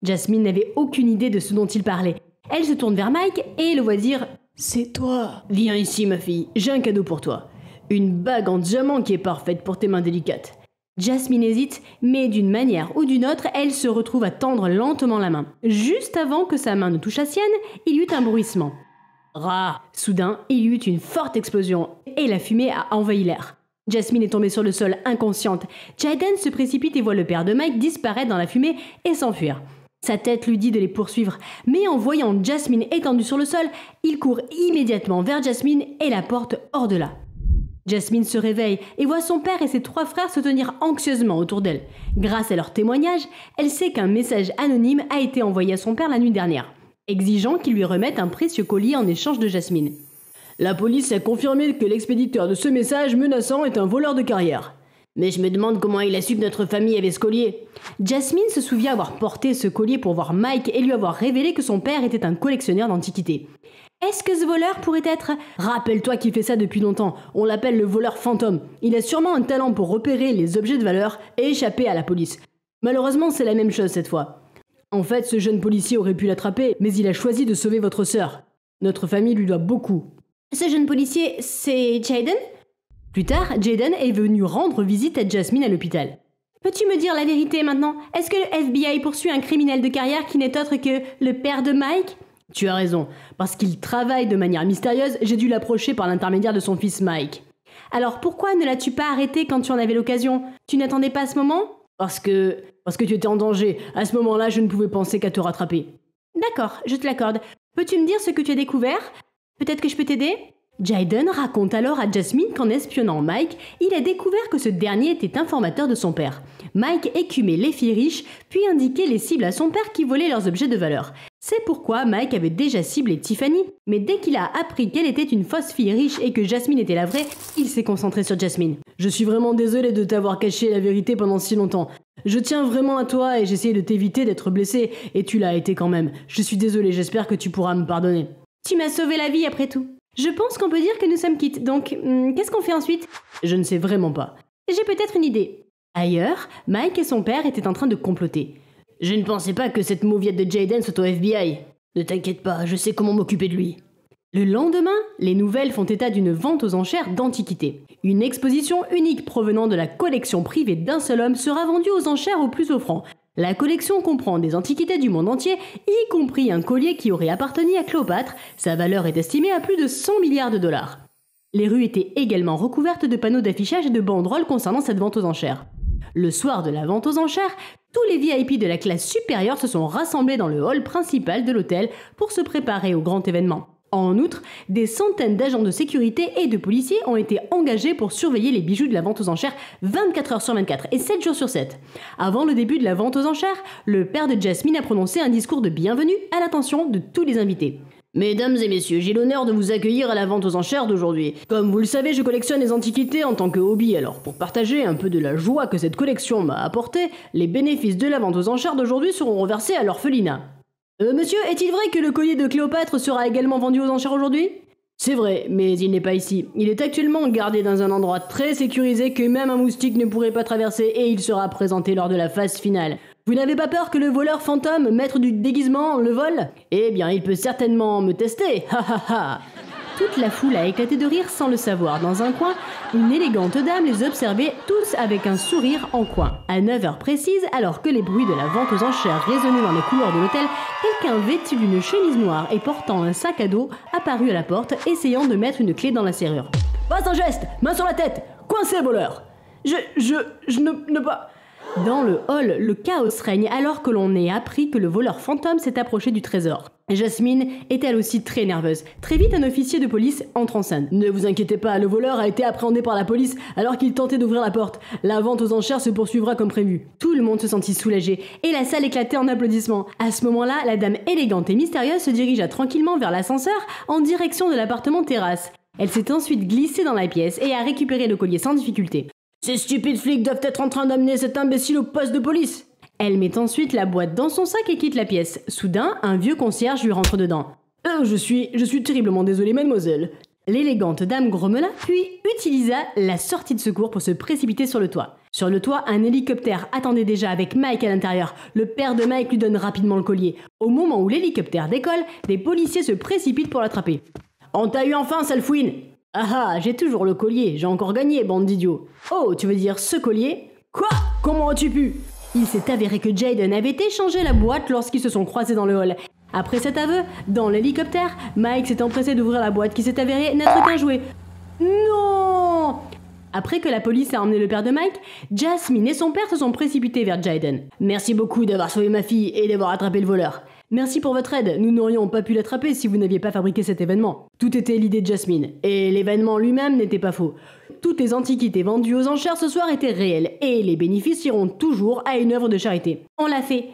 Jasmine n'avait aucune idée de ce dont il parlait. Elle se tourne vers Mike et le voit dire « C'est toi. Viens ici ma fille, j'ai un cadeau pour toi. Une bague en diamant qui est parfaite pour tes mains délicates. » Jasmine hésite, mais d'une manière ou d'une autre, elle se retrouve à tendre lentement la main. Juste avant que sa main ne touche la sienne, il y eut un bruissement. Rah! Soudain, il y eut une forte explosion et la fumée a envahi l'air. Jasmine est tombée sur le sol inconsciente. Jaden se précipite et voit le père de Mike disparaître dans la fumée et s'enfuir. Sa tête lui dit de les poursuivre, mais en voyant Jasmine étendue sur le sol, il court immédiatement vers Jasmine et la porte hors de là. Jasmine se réveille et voit son père et ses 3 frères se tenir anxieusement autour d'elle. Grâce à leur témoignage, elle sait qu'un message anonyme a été envoyé à son père la nuit dernière, exigeant qu'il lui remette un précieux collier en échange de Jasmine. La police a confirmé que l'expéditeur de ce message menaçant est un voleur de carrière. Mais je me demande comment il a su que notre famille avait ce collier. Jasmine se souvient avoir porté ce collier pour voir Mike et lui avoir révélé que son père était un collectionneur d'antiquités. Est-ce que ce voleur pourrait être... Rappelle-toi qu'il fait ça depuis longtemps, on l'appelle le voleur fantôme. Il a sûrement un talent pour repérer les objets de valeur et échapper à la police. Malheureusement, c'est la même chose cette fois. En fait, ce jeune policier aurait pu l'attraper, mais il a choisi de sauver votre sœur. Notre famille lui doit beaucoup. Ce jeune policier, c'est Jaden ? Plus tard, Jaden est venu rendre visite à Jasmine à l'hôpital. Peux-tu me dire la vérité maintenant ? Est-ce que le FBI poursuit un criminel de carrière qui n'est autre que le père de Mike ? Tu as raison. Parce qu'il travaille de manière mystérieuse, j'ai dû l'approcher par l'intermédiaire de son fils Mike. Alors pourquoi ne l'as-tu pas arrêté quand tu en avais l'occasion ? Tu n'attendais pas ce moment ? Parce que tu étais en danger. À ce moment-là, je ne pouvais penser qu'à te rattraper. D'accord, je te l'accorde. Peux-tu me dire ce que tu as découvert ? Peut-être que je peux t'aider ? Jaden raconte alors à Jasmine qu'en espionnant Mike, il a découvert que ce dernier était informateur de son père. Mike écumait les filles riches, puis indiquait les cibles à son père qui volaient leurs objets de valeur. C'est pourquoi Mike avait déjà ciblé Tiffany, mais dès qu'il a appris qu'elle était une fausse fille riche et que Jasmine était la vraie, il s'est concentré sur Jasmine. Je suis vraiment désolé de t'avoir caché la vérité pendant si longtemps. Je tiens vraiment à toi et j'essayais de t'éviter d'être blessé, et tu l'as été quand même. Je suis désolé, j'espère que tu pourras me pardonner. Tu m'as sauvé la vie après tout. Je pense qu'on peut dire que nous sommes quittes, donc qu'est-ce qu'on fait ensuite ? Je ne sais vraiment pas. J'ai peut-être une idée. Ailleurs, Mike et son père étaient en train de comploter. Je ne pensais pas que cette mauviette de Jaden soit au FBI. Ne t'inquiète pas, je sais comment m'occuper de lui. Le lendemain, les nouvelles font état d'une vente aux enchères d'antiquités. Une exposition unique provenant de la collection privée d'un seul homme sera vendue aux enchères au plus offrant. La collection comprend des antiquités du monde entier, y compris un collier qui aurait appartenu à Cléopâtre. Sa valeur est estimée à plus de 100 milliards de dollars. Les rues étaient également recouvertes de panneaux d'affichage et de banderoles concernant cette vente aux enchères. Le soir de la vente aux enchères, tous les VIP de la classe supérieure se sont rassemblés dans le hall principal de l'hôtel pour se préparer au grand événement. En outre, des centaines d'agents de sécurité et de policiers ont été engagés pour surveiller les bijoux de la vente aux enchères 24 heures sur 24 et 7 jours sur 7. Avant le début de la vente aux enchères, le père de Jasmine a prononcé un discours de bienvenue à l'attention de tous les invités. Mesdames et messieurs, j'ai l'honneur de vous accueillir à la vente aux enchères d'aujourd'hui. Comme vous le savez, je collectionne les antiquités en tant que hobby, alors pour partager un peu de la joie que cette collection m'a apportée, les bénéfices de la vente aux enchères d'aujourd'hui seront reversés à l'orphelinat. Monsieur, est-il vrai que le collier de Cléopâtre sera également vendu aux enchères aujourd'hui ? C'est vrai, mais il n'est pas ici. Il est actuellement gardé dans un endroit très sécurisé que même un moustique ne pourrait pas traverser et il sera présenté lors de la phase finale. Vous n'avez pas peur que le voleur fantôme, maître du déguisement, le vole ? Eh bien, il peut certainement me tester, ha ha ha. Toute la foule a éclaté de rire sans le savoir. Dans un coin, une élégante dame les observait tous avec un sourire en coin. À 9h précises, alors que les bruits de la vente aux enchères résonnaient dans les couloirs de l'hôtel, quelqu'un vêtu d'une chemise noire et portant un sac à dos apparut à la porte, essayant de mettre une clé dans la serrure. Passe un geste, main sur la tête, coincé voleur. Je ne pas... Dans le hall, le chaos règne alors que l'on ait appris que le voleur fantôme s'est approché du trésor. Jasmine est elle aussi très nerveuse. Très vite, un officier de police entre en scène. Ne vous inquiétez pas, le voleur a été appréhendé par la police alors qu'il tentait d'ouvrir la porte. La vente aux enchères se poursuivra comme prévu. Tout le monde se sentit soulagé et la salle éclatait en applaudissements. À ce moment-là, la dame élégante et mystérieuse se dirigea tranquillement vers l'ascenseur en direction de l'appartement terrasse. Elle s'est ensuite glissée dans la pièce et a récupéré le collier sans difficulté. Ces stupides flics doivent être en train d'amener cet imbécile au poste de police. Elle met ensuite la boîte dans son sac et quitte la pièce. Soudain, un vieux concierge lui rentre dedans. Je suis terriblement désolé, mademoiselle. L'élégante dame grommela, puis utilisa la sortie de secours pour se précipiter sur le toit. Sur le toit, un hélicoptère attendait déjà avec Mike à l'intérieur. Le père de Mike lui donne rapidement le collier. Au moment où l'hélicoptère décolle, des policiers se précipitent pour l'attraper. On t'a eu enfin, sale fouine. Ah ah, j'ai toujours le collier, j'ai encore gagné, bande d'idiots. Oh, tu veux dire ce collier ? Quoi ? Comment as-tu pu ? Il s'est avéré que Jaden avait échangé la boîte lorsqu'ils se sont croisés dans le hall. Après cet aveu, dans l'hélicoptère, Mike s'est empressé d'ouvrir la boîte qui s'est avérée n'être qu'un jouet. Non ! Après que la police a emmené le père de Mike, Jasmine et son père se sont précipités vers Jaden. « Merci beaucoup d'avoir sauvé ma fille et d'avoir attrapé le voleur. Merci pour votre aide, nous n'aurions pas pu l'attraper si vous n'aviez pas fabriqué cet événement. Tout était l'idée de Jasmine, et l'événement lui-même n'était pas faux. Toutes les antiquités vendues aux enchères ce soir étaient réelles, et les bénéfices iront toujours à une œuvre de charité. On l'a fait.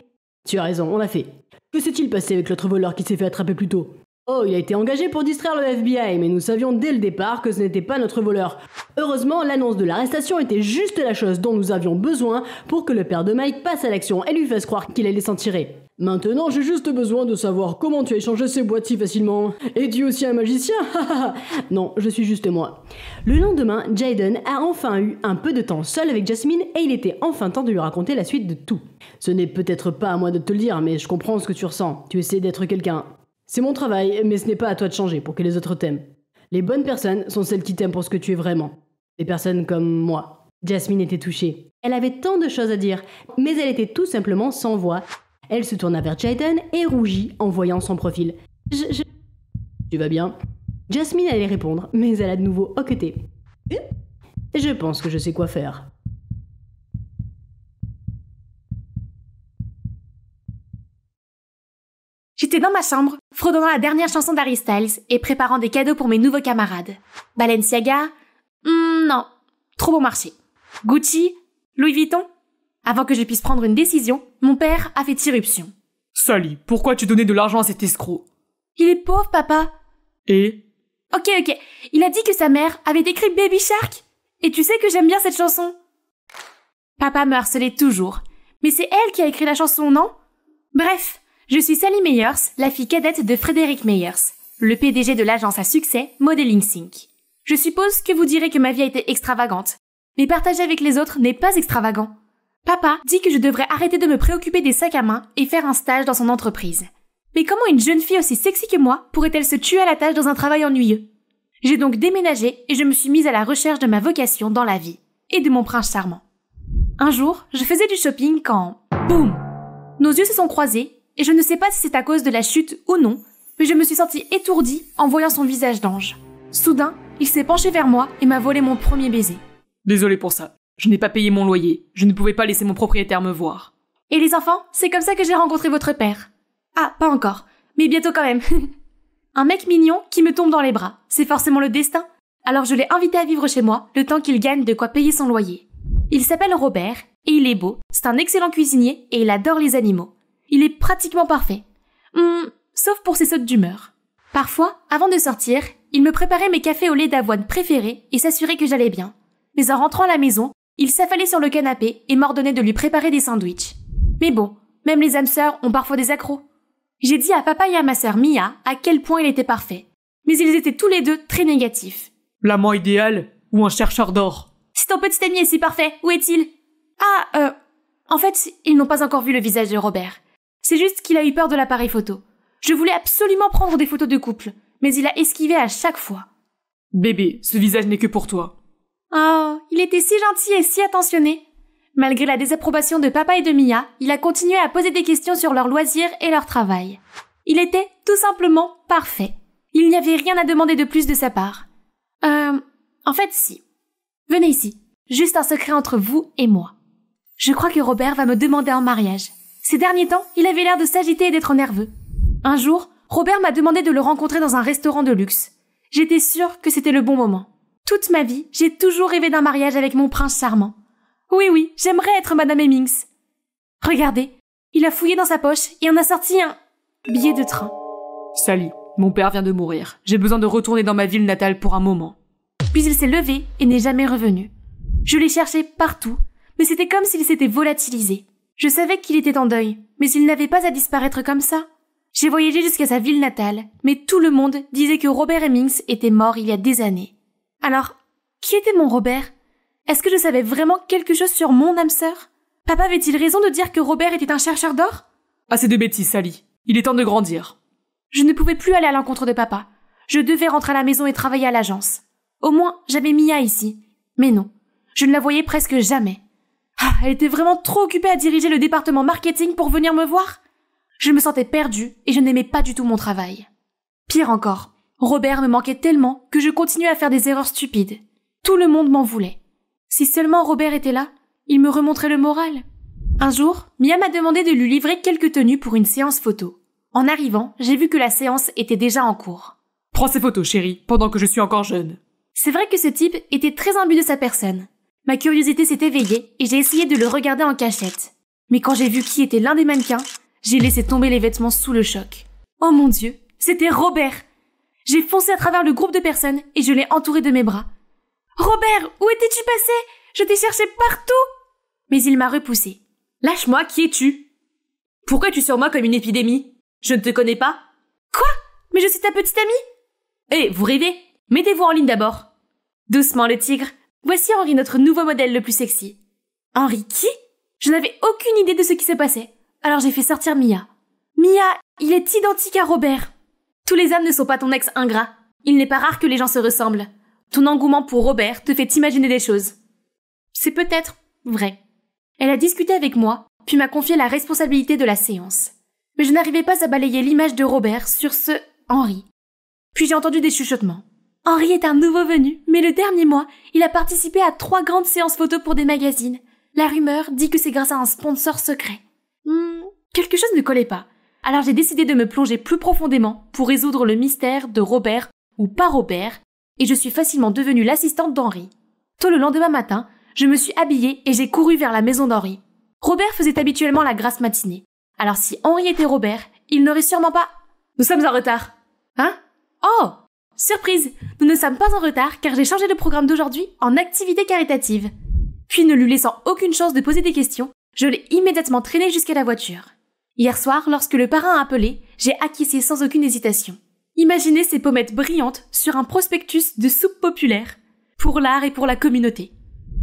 Tu as raison, on l'a fait. Que s'est-il passé avec l'autre voleur qui s'est fait attraper plus tôt ? Oh, il a été engagé pour distraire le FBI, mais nous savions dès le départ que ce n'était pas notre voleur. Heureusement, l'annonce de l'arrestation était juste la chose dont nous avions besoin pour que le père de Mike passe à l'action et lui fasse croire qu'il allait s'en tirer. Maintenant, j'ai juste besoin de savoir comment tu as échangé ces boîtes si facilement. Es-tu aussi un magicien ? Non, je suis juste moi. Le lendemain, Jaden a enfin eu un peu de temps seul avec Jasmine et il était enfin temps de lui raconter la suite de tout. Ce n'est peut-être pas à moi de te le dire, mais je comprends ce que tu ressens. Tu essaies d'être quelqu'un. C'est mon travail, mais ce n'est pas à toi de changer pour que les autres t'aiment. Les bonnes personnes sont celles qui t'aiment pour ce que tu es vraiment. Des personnes comme moi. Jasmine était touchée. Elle avait tant de choses à dire, mais elle était tout simplement sans voix. Elle se tourna vers Jaden et rougit en voyant son profil. Tu vas bien ? Jasmine allait répondre, mais elle a de nouveau hoqueté. Je pense que je sais quoi faire. J'étais dans ma chambre, fredonnant la dernière chanson d'Harry Styles et préparant des cadeaux pour mes nouveaux camarades. Balenciaga ? Non, trop bon marché. Gucci ? Louis Vuitton ? Avant que je puisse prendre une décision, mon père a fait irruption. Sally, pourquoi tu donnais de l'argent à cet escroc ? Il est pauvre, papa. Et ? Ok, il a dit que sa mère avait écrit Baby Shark. Et tu sais que j'aime bien cette chanson. Papa me harcelait toujours. Mais c'est elle qui a écrit la chanson, non ? Bref, je suis Sally Meyers, la fille cadette de Frédéric Meyers, le PDG de l'agence à succès Modeling Sync. Je suppose que vous direz que ma vie a été extravagante. Mais partager avec les autres n'est pas extravagant. Papa dit que je devrais arrêter de me préoccuper des sacs à main et faire un stage dans son entreprise. Mais comment une jeune fille aussi sexy que moi pourrait-elle se tuer à la tâche dans un travail ennuyeux ? J'ai donc déménagé et je me suis mise à la recherche de ma vocation dans la vie et de mon prince charmant. Un jour, je faisais du shopping quand... Boum ! Nos yeux se sont croisés et je ne sais pas si c'est à cause de la chute ou non, mais je me suis sentie étourdie en voyant son visage d'ange. Soudain, il s'est penché vers moi et m'a volé mon premier baiser. Désolé pour ça. Je n'ai pas payé mon loyer. Je ne pouvais pas laisser mon propriétaire me voir. Et les enfants, c'est comme ça que j'ai rencontré votre père. Ah, pas encore. Mais bientôt quand même. Un mec mignon qui me tombe dans les bras. C'est forcément le destin. Alors je l'ai invité à vivre chez moi, le temps qu'il gagne de quoi payer son loyer. Il s'appelle Robert, et il est beau, c'est un excellent cuisinier, et il adore les animaux. Il est pratiquement parfait. Sauf pour ses sautes d'humeur. Parfois, avant de sortir, il me préparait mes cafés au lait d'avoine préférés et s'assurait que j'allais bien. Mais en rentrant à la maison, il s'affalait sur le canapé et m'ordonnait de lui préparer des sandwichs. Mais bon, même les âmes sœurs ont parfois des accros. J'ai dit à papa et à ma sœur Mia à quel point il était parfait. Mais ils étaient tous les deux très négatifs. L'amant idéal ou un chercheur d'or ? Si ton petit ami est si parfait, où est-il ? En fait, ils n'ont pas encore vu le visage de Robert. C'est juste qu'il a eu peur de l'appareil photo. Je voulais absolument prendre des photos de couple, mais il a esquivé à chaque fois. Bébé, ce visage n'est que pour toi. Oh, il était si gentil et si attentionné. Malgré la désapprobation de papa et de Mia, il a continué à poser des questions sur leurs loisirs et leur travail. Il était tout simplement parfait. Il n'y avait rien à demander de plus de sa part. En fait, si. Venez ici. Juste un secret entre vous et moi. Je crois que Robert va me demander en mariage. Ces derniers temps, il avait l'air de s'agiter et d'être nerveux. Un jour, Robert m'a demandé de le rencontrer dans un restaurant de luxe. J'étais sûre que c'était le bon moment. Toute ma vie, j'ai toujours rêvé d'un mariage avec mon prince charmant. Oui, j'aimerais être Madame Hemmings. Regardez, il a fouillé dans sa poche et en a sorti un billet de train. Sally, mon père vient de mourir. J'ai besoin de retourner dans ma ville natale pour un moment. Puis il s'est levé et n'est jamais revenu. Je l'ai cherché partout, mais c'était comme s'il s'était volatilisé. Je savais qu'il était en deuil, mais il n'avait pas à disparaître comme ça. J'ai voyagé jusqu'à sa ville natale, mais tout le monde disait que Robert Hemmings était mort il y a des années. Alors, qui était mon Robert ? Est-ce que je savais vraiment quelque chose sur mon âme sœur ? Papa avait-il raison de dire que Robert était un chercheur d'or ? Assez de bêtises, Sally. Il est temps de grandir. Je ne pouvais plus aller à l'encontre de papa. Je devais rentrer à la maison et travailler à l'agence. Au moins, j'avais Mia ici. Mais non, je ne la voyais presque jamais. Elle était vraiment trop occupée à diriger le département marketing pour venir me voir. Je me sentais perdue et je n'aimais pas du tout mon travail. Pire encore, Robert me manquait tellement que je continuais à faire des erreurs stupides. Tout le monde m'en voulait. Si seulement Robert était là, il me remonterait le moral. Un jour, Mia m'a demandé de lui livrer quelques tenues pour une séance photo. En arrivant, j'ai vu que la séance était déjà en cours. Prends ces photos, chérie, pendant que je suis encore jeune. C'est vrai que ce type était très imbu de sa personne. Ma curiosité s'est éveillée et j'ai essayé de le regarder en cachette. Mais quand j'ai vu qui était l'un des mannequins, j'ai laissé tomber les vêtements sous le choc. Oh mon Dieu, c'était Robert! J'ai foncé à travers le groupe de personnes et je l'ai entouré de mes bras. « Robert, où étais-tu passé? Je t'ai cherché partout !» Mais il m'a repoussé. « Lâche-moi, qui es-tu? Pourquoi es-tu sur moi comme une épidémie? Je ne te connais pas. »« Quoi? Mais je suis ta petite amie !»« Hé, vous rêvez? Mettez-vous en ligne d'abord. » Doucement le tigre, voici Henri, notre nouveau modèle le plus sexy. Henri qui? Je n'avais aucune idée de ce qui se passait, alors j'ai fait sortir Mia. Mia, il est identique à Robert. Tous les hommes ne sont pas ton ex ingrat. Il n'est pas rare que les gens se ressemblent. Ton engouement pour Robert te fait imaginer des choses. C'est peut-être vrai. Elle a discuté avec moi, puis m'a confié la responsabilité de la séance. Mais je n'arrivais pas à balayer l'image de Robert sur ce Henri. Puis j'ai entendu des chuchotements. Henri est un nouveau venu, mais le dernier mois, il a participé à 3 grandes séances photos pour des magazines. La rumeur dit que c'est grâce à un sponsor secret. Quelque chose ne collait pas. Alors j'ai décidé de me plonger plus profondément pour résoudre le mystère de Robert ou pas Robert, et je suis facilement devenue l'assistante d'Henri. Tôt le lendemain matin, je me suis habillée et j'ai couru vers la maison d'Henri. Robert faisait habituellement la grasse matinée. Alors si Henri était Robert, il n'aurait sûrement pas... Nous sommes en retard. Hein? Oh! Surprise! Nous ne sommes pas en retard car j'ai changé le programme d'aujourd'hui en activité caritative. Puis ne lui laissant aucune chance de poser des questions, je l'ai immédiatement traîné jusqu'à la voiture. Hier soir, lorsque le parrain a appelé, j'ai acquiescé sans aucune hésitation. Imaginez ces pommettes brillantes sur un prospectus de soupe populaire, pour l'art et pour la communauté.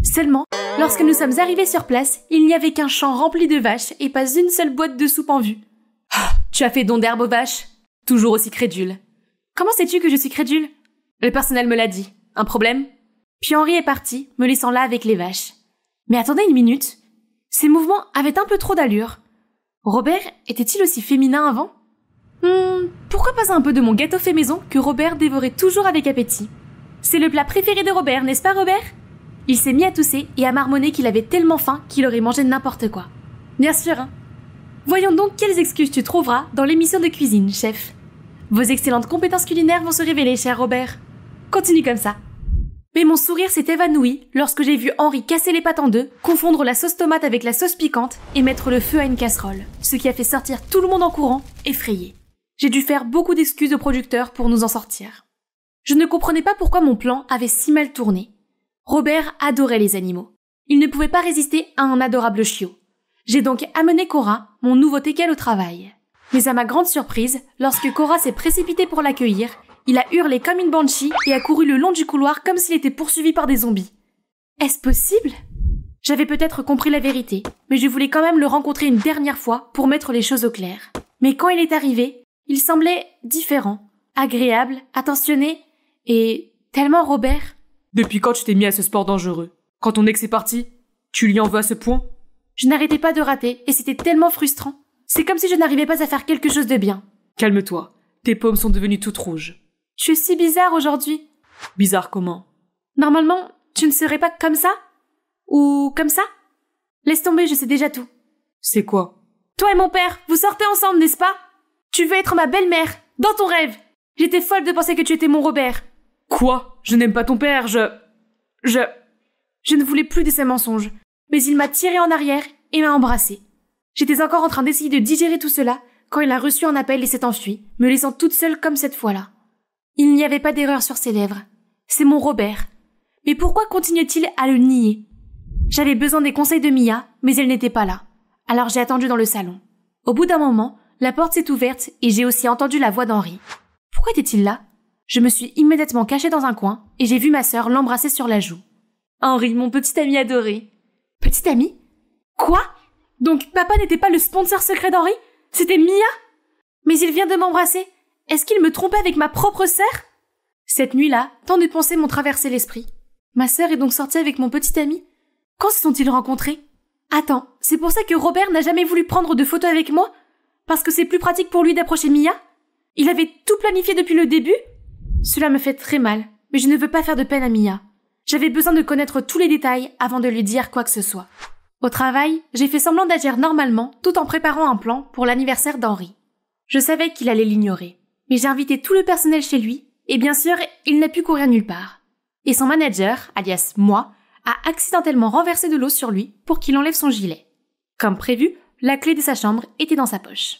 Seulement, lorsque nous sommes arrivés sur place, il n'y avait qu'un champ rempli de vaches et pas une seule boîte de soupe en vue. Ah, tu as fait don d'herbe aux vaches? Toujours aussi crédule. Comment sais-tu que je suis crédule? Le personnel me l'a dit. Un problème? Puis Henri est parti, me laissant là avec les vaches. Mais attendez une minute. Ces mouvements avaient un peu trop d'allure. Robert était-il aussi féminin avant? Pourquoi pas un peu de mon gâteau fait maison que Robert dévorait toujours avec appétit? C'est le plat préféré de Robert, n'est-ce pas Robert? Il s'est mis à tousser et à marmonner qu'il avait tellement faim qu'il aurait mangé n'importe quoi. Bien sûr, hein. Voyons donc quelles excuses tu trouveras dans l'émission de cuisine, chef. Vos excellentes compétences culinaires vont se révéler, cher Robert. Continue comme ça. Mais mon sourire s'est évanoui lorsque j'ai vu Henri casser les pâtes en deux, confondre la sauce tomate avec la sauce piquante et mettre le feu à une casserole, ce qui a fait sortir tout le monde en courant, effrayé. J'ai dû faire beaucoup d'excuses au producteur pour nous en sortir. Je ne comprenais pas pourquoi mon plan avait si mal tourné. Robert adorait les animaux. Il ne pouvait pas résister à un adorable chiot. J'ai donc amené Cora, mon nouveau teckel, au travail. Mais à ma grande surprise, lorsque Cora s'est précipitée pour l'accueillir, il a hurlé comme une banshee et a couru le long du couloir comme s'il était poursuivi par des zombies. Est-ce possible? J'avais peut-être compris la vérité, mais je voulais quand même le rencontrer une dernière fois pour mettre les choses au clair. Mais quand il est arrivé, il semblait différent, agréable, attentionné et tellement Robert. Depuis quand tu t'es mis à ce sport dangereux? Quand ton ex est parti, tu lui en veux à ce point? Je n'arrêtais pas de rater et c'était tellement frustrant. C'est comme si je n'arrivais pas à faire quelque chose de bien. Calme-toi, tes paumes sont devenues toutes rouges. Je suis si bizarre aujourd'hui. Bizarre comment? Normalement, tu ne serais pas comme ça? Ou comme ça? Laisse tomber, je sais déjà tout. C'est quoi? Toi et mon père, vous sortez ensemble, n'est-ce pas? Tu veux être ma belle-mère, dans ton rêve. J'étais folle de penser que tu étais mon Robert. Quoi? Je n'aime pas ton père, Je ne voulais plus de ces mensonges, mais il m'a tiré en arrière et m'a embrassée. J'étais encore en train d'essayer de digérer tout cela quand il a reçu un appel et s'est enfui, me laissant toute seule comme cette fois-là. Il n'y avait pas d'erreur sur ses lèvres. C'est mon Robert. Mais pourquoi continue-t-il à le nier? J'avais besoin des conseils de Mia, mais elle n'était pas là. Alors j'ai attendu dans le salon. Au bout d'un moment, la porte s'est ouverte et j'ai aussi entendu la voix d'Henri. Pourquoi était-il là? Je me suis immédiatement cachée dans un coin et j'ai vu ma sœur l'embrasser sur la joue. Henri, mon petit ami adoré. Petit ami? Quoi? Donc papa n'était pas le sponsor secret d'Henri? C'était Mia? Mais il vient de m'embrasser. Est-ce qu'il me trompait avec ma propre sœur? Cette nuit-là, tant de pensées m'ont traversé l'esprit. Ma sœur est donc sortie avec mon petit ami? Quand se sont-ils rencontrés? Attends, c'est pour ça que Robert n'a jamais voulu prendre de photos avec moi? Parce que c'est plus pratique pour lui d'approcher Mia? Il avait tout planifié depuis le début? Cela me fait très mal, mais je ne veux pas faire de peine à Mia. J'avais besoin de connaître tous les détails avant de lui dire quoi que ce soit. Au travail, j'ai fait semblant d'agir normalement tout en préparant un plan pour l'anniversaire d'Henri. Je savais qu'il allait l'ignorer, mais j'ai invité tout le personnel chez lui et bien sûr, il n'a pu courir nulle part. Et son manager, alias moi, a accidentellement renversé de l'eau sur lui pour qu'il enlève son gilet. Comme prévu, la clé de sa chambre était dans sa poche.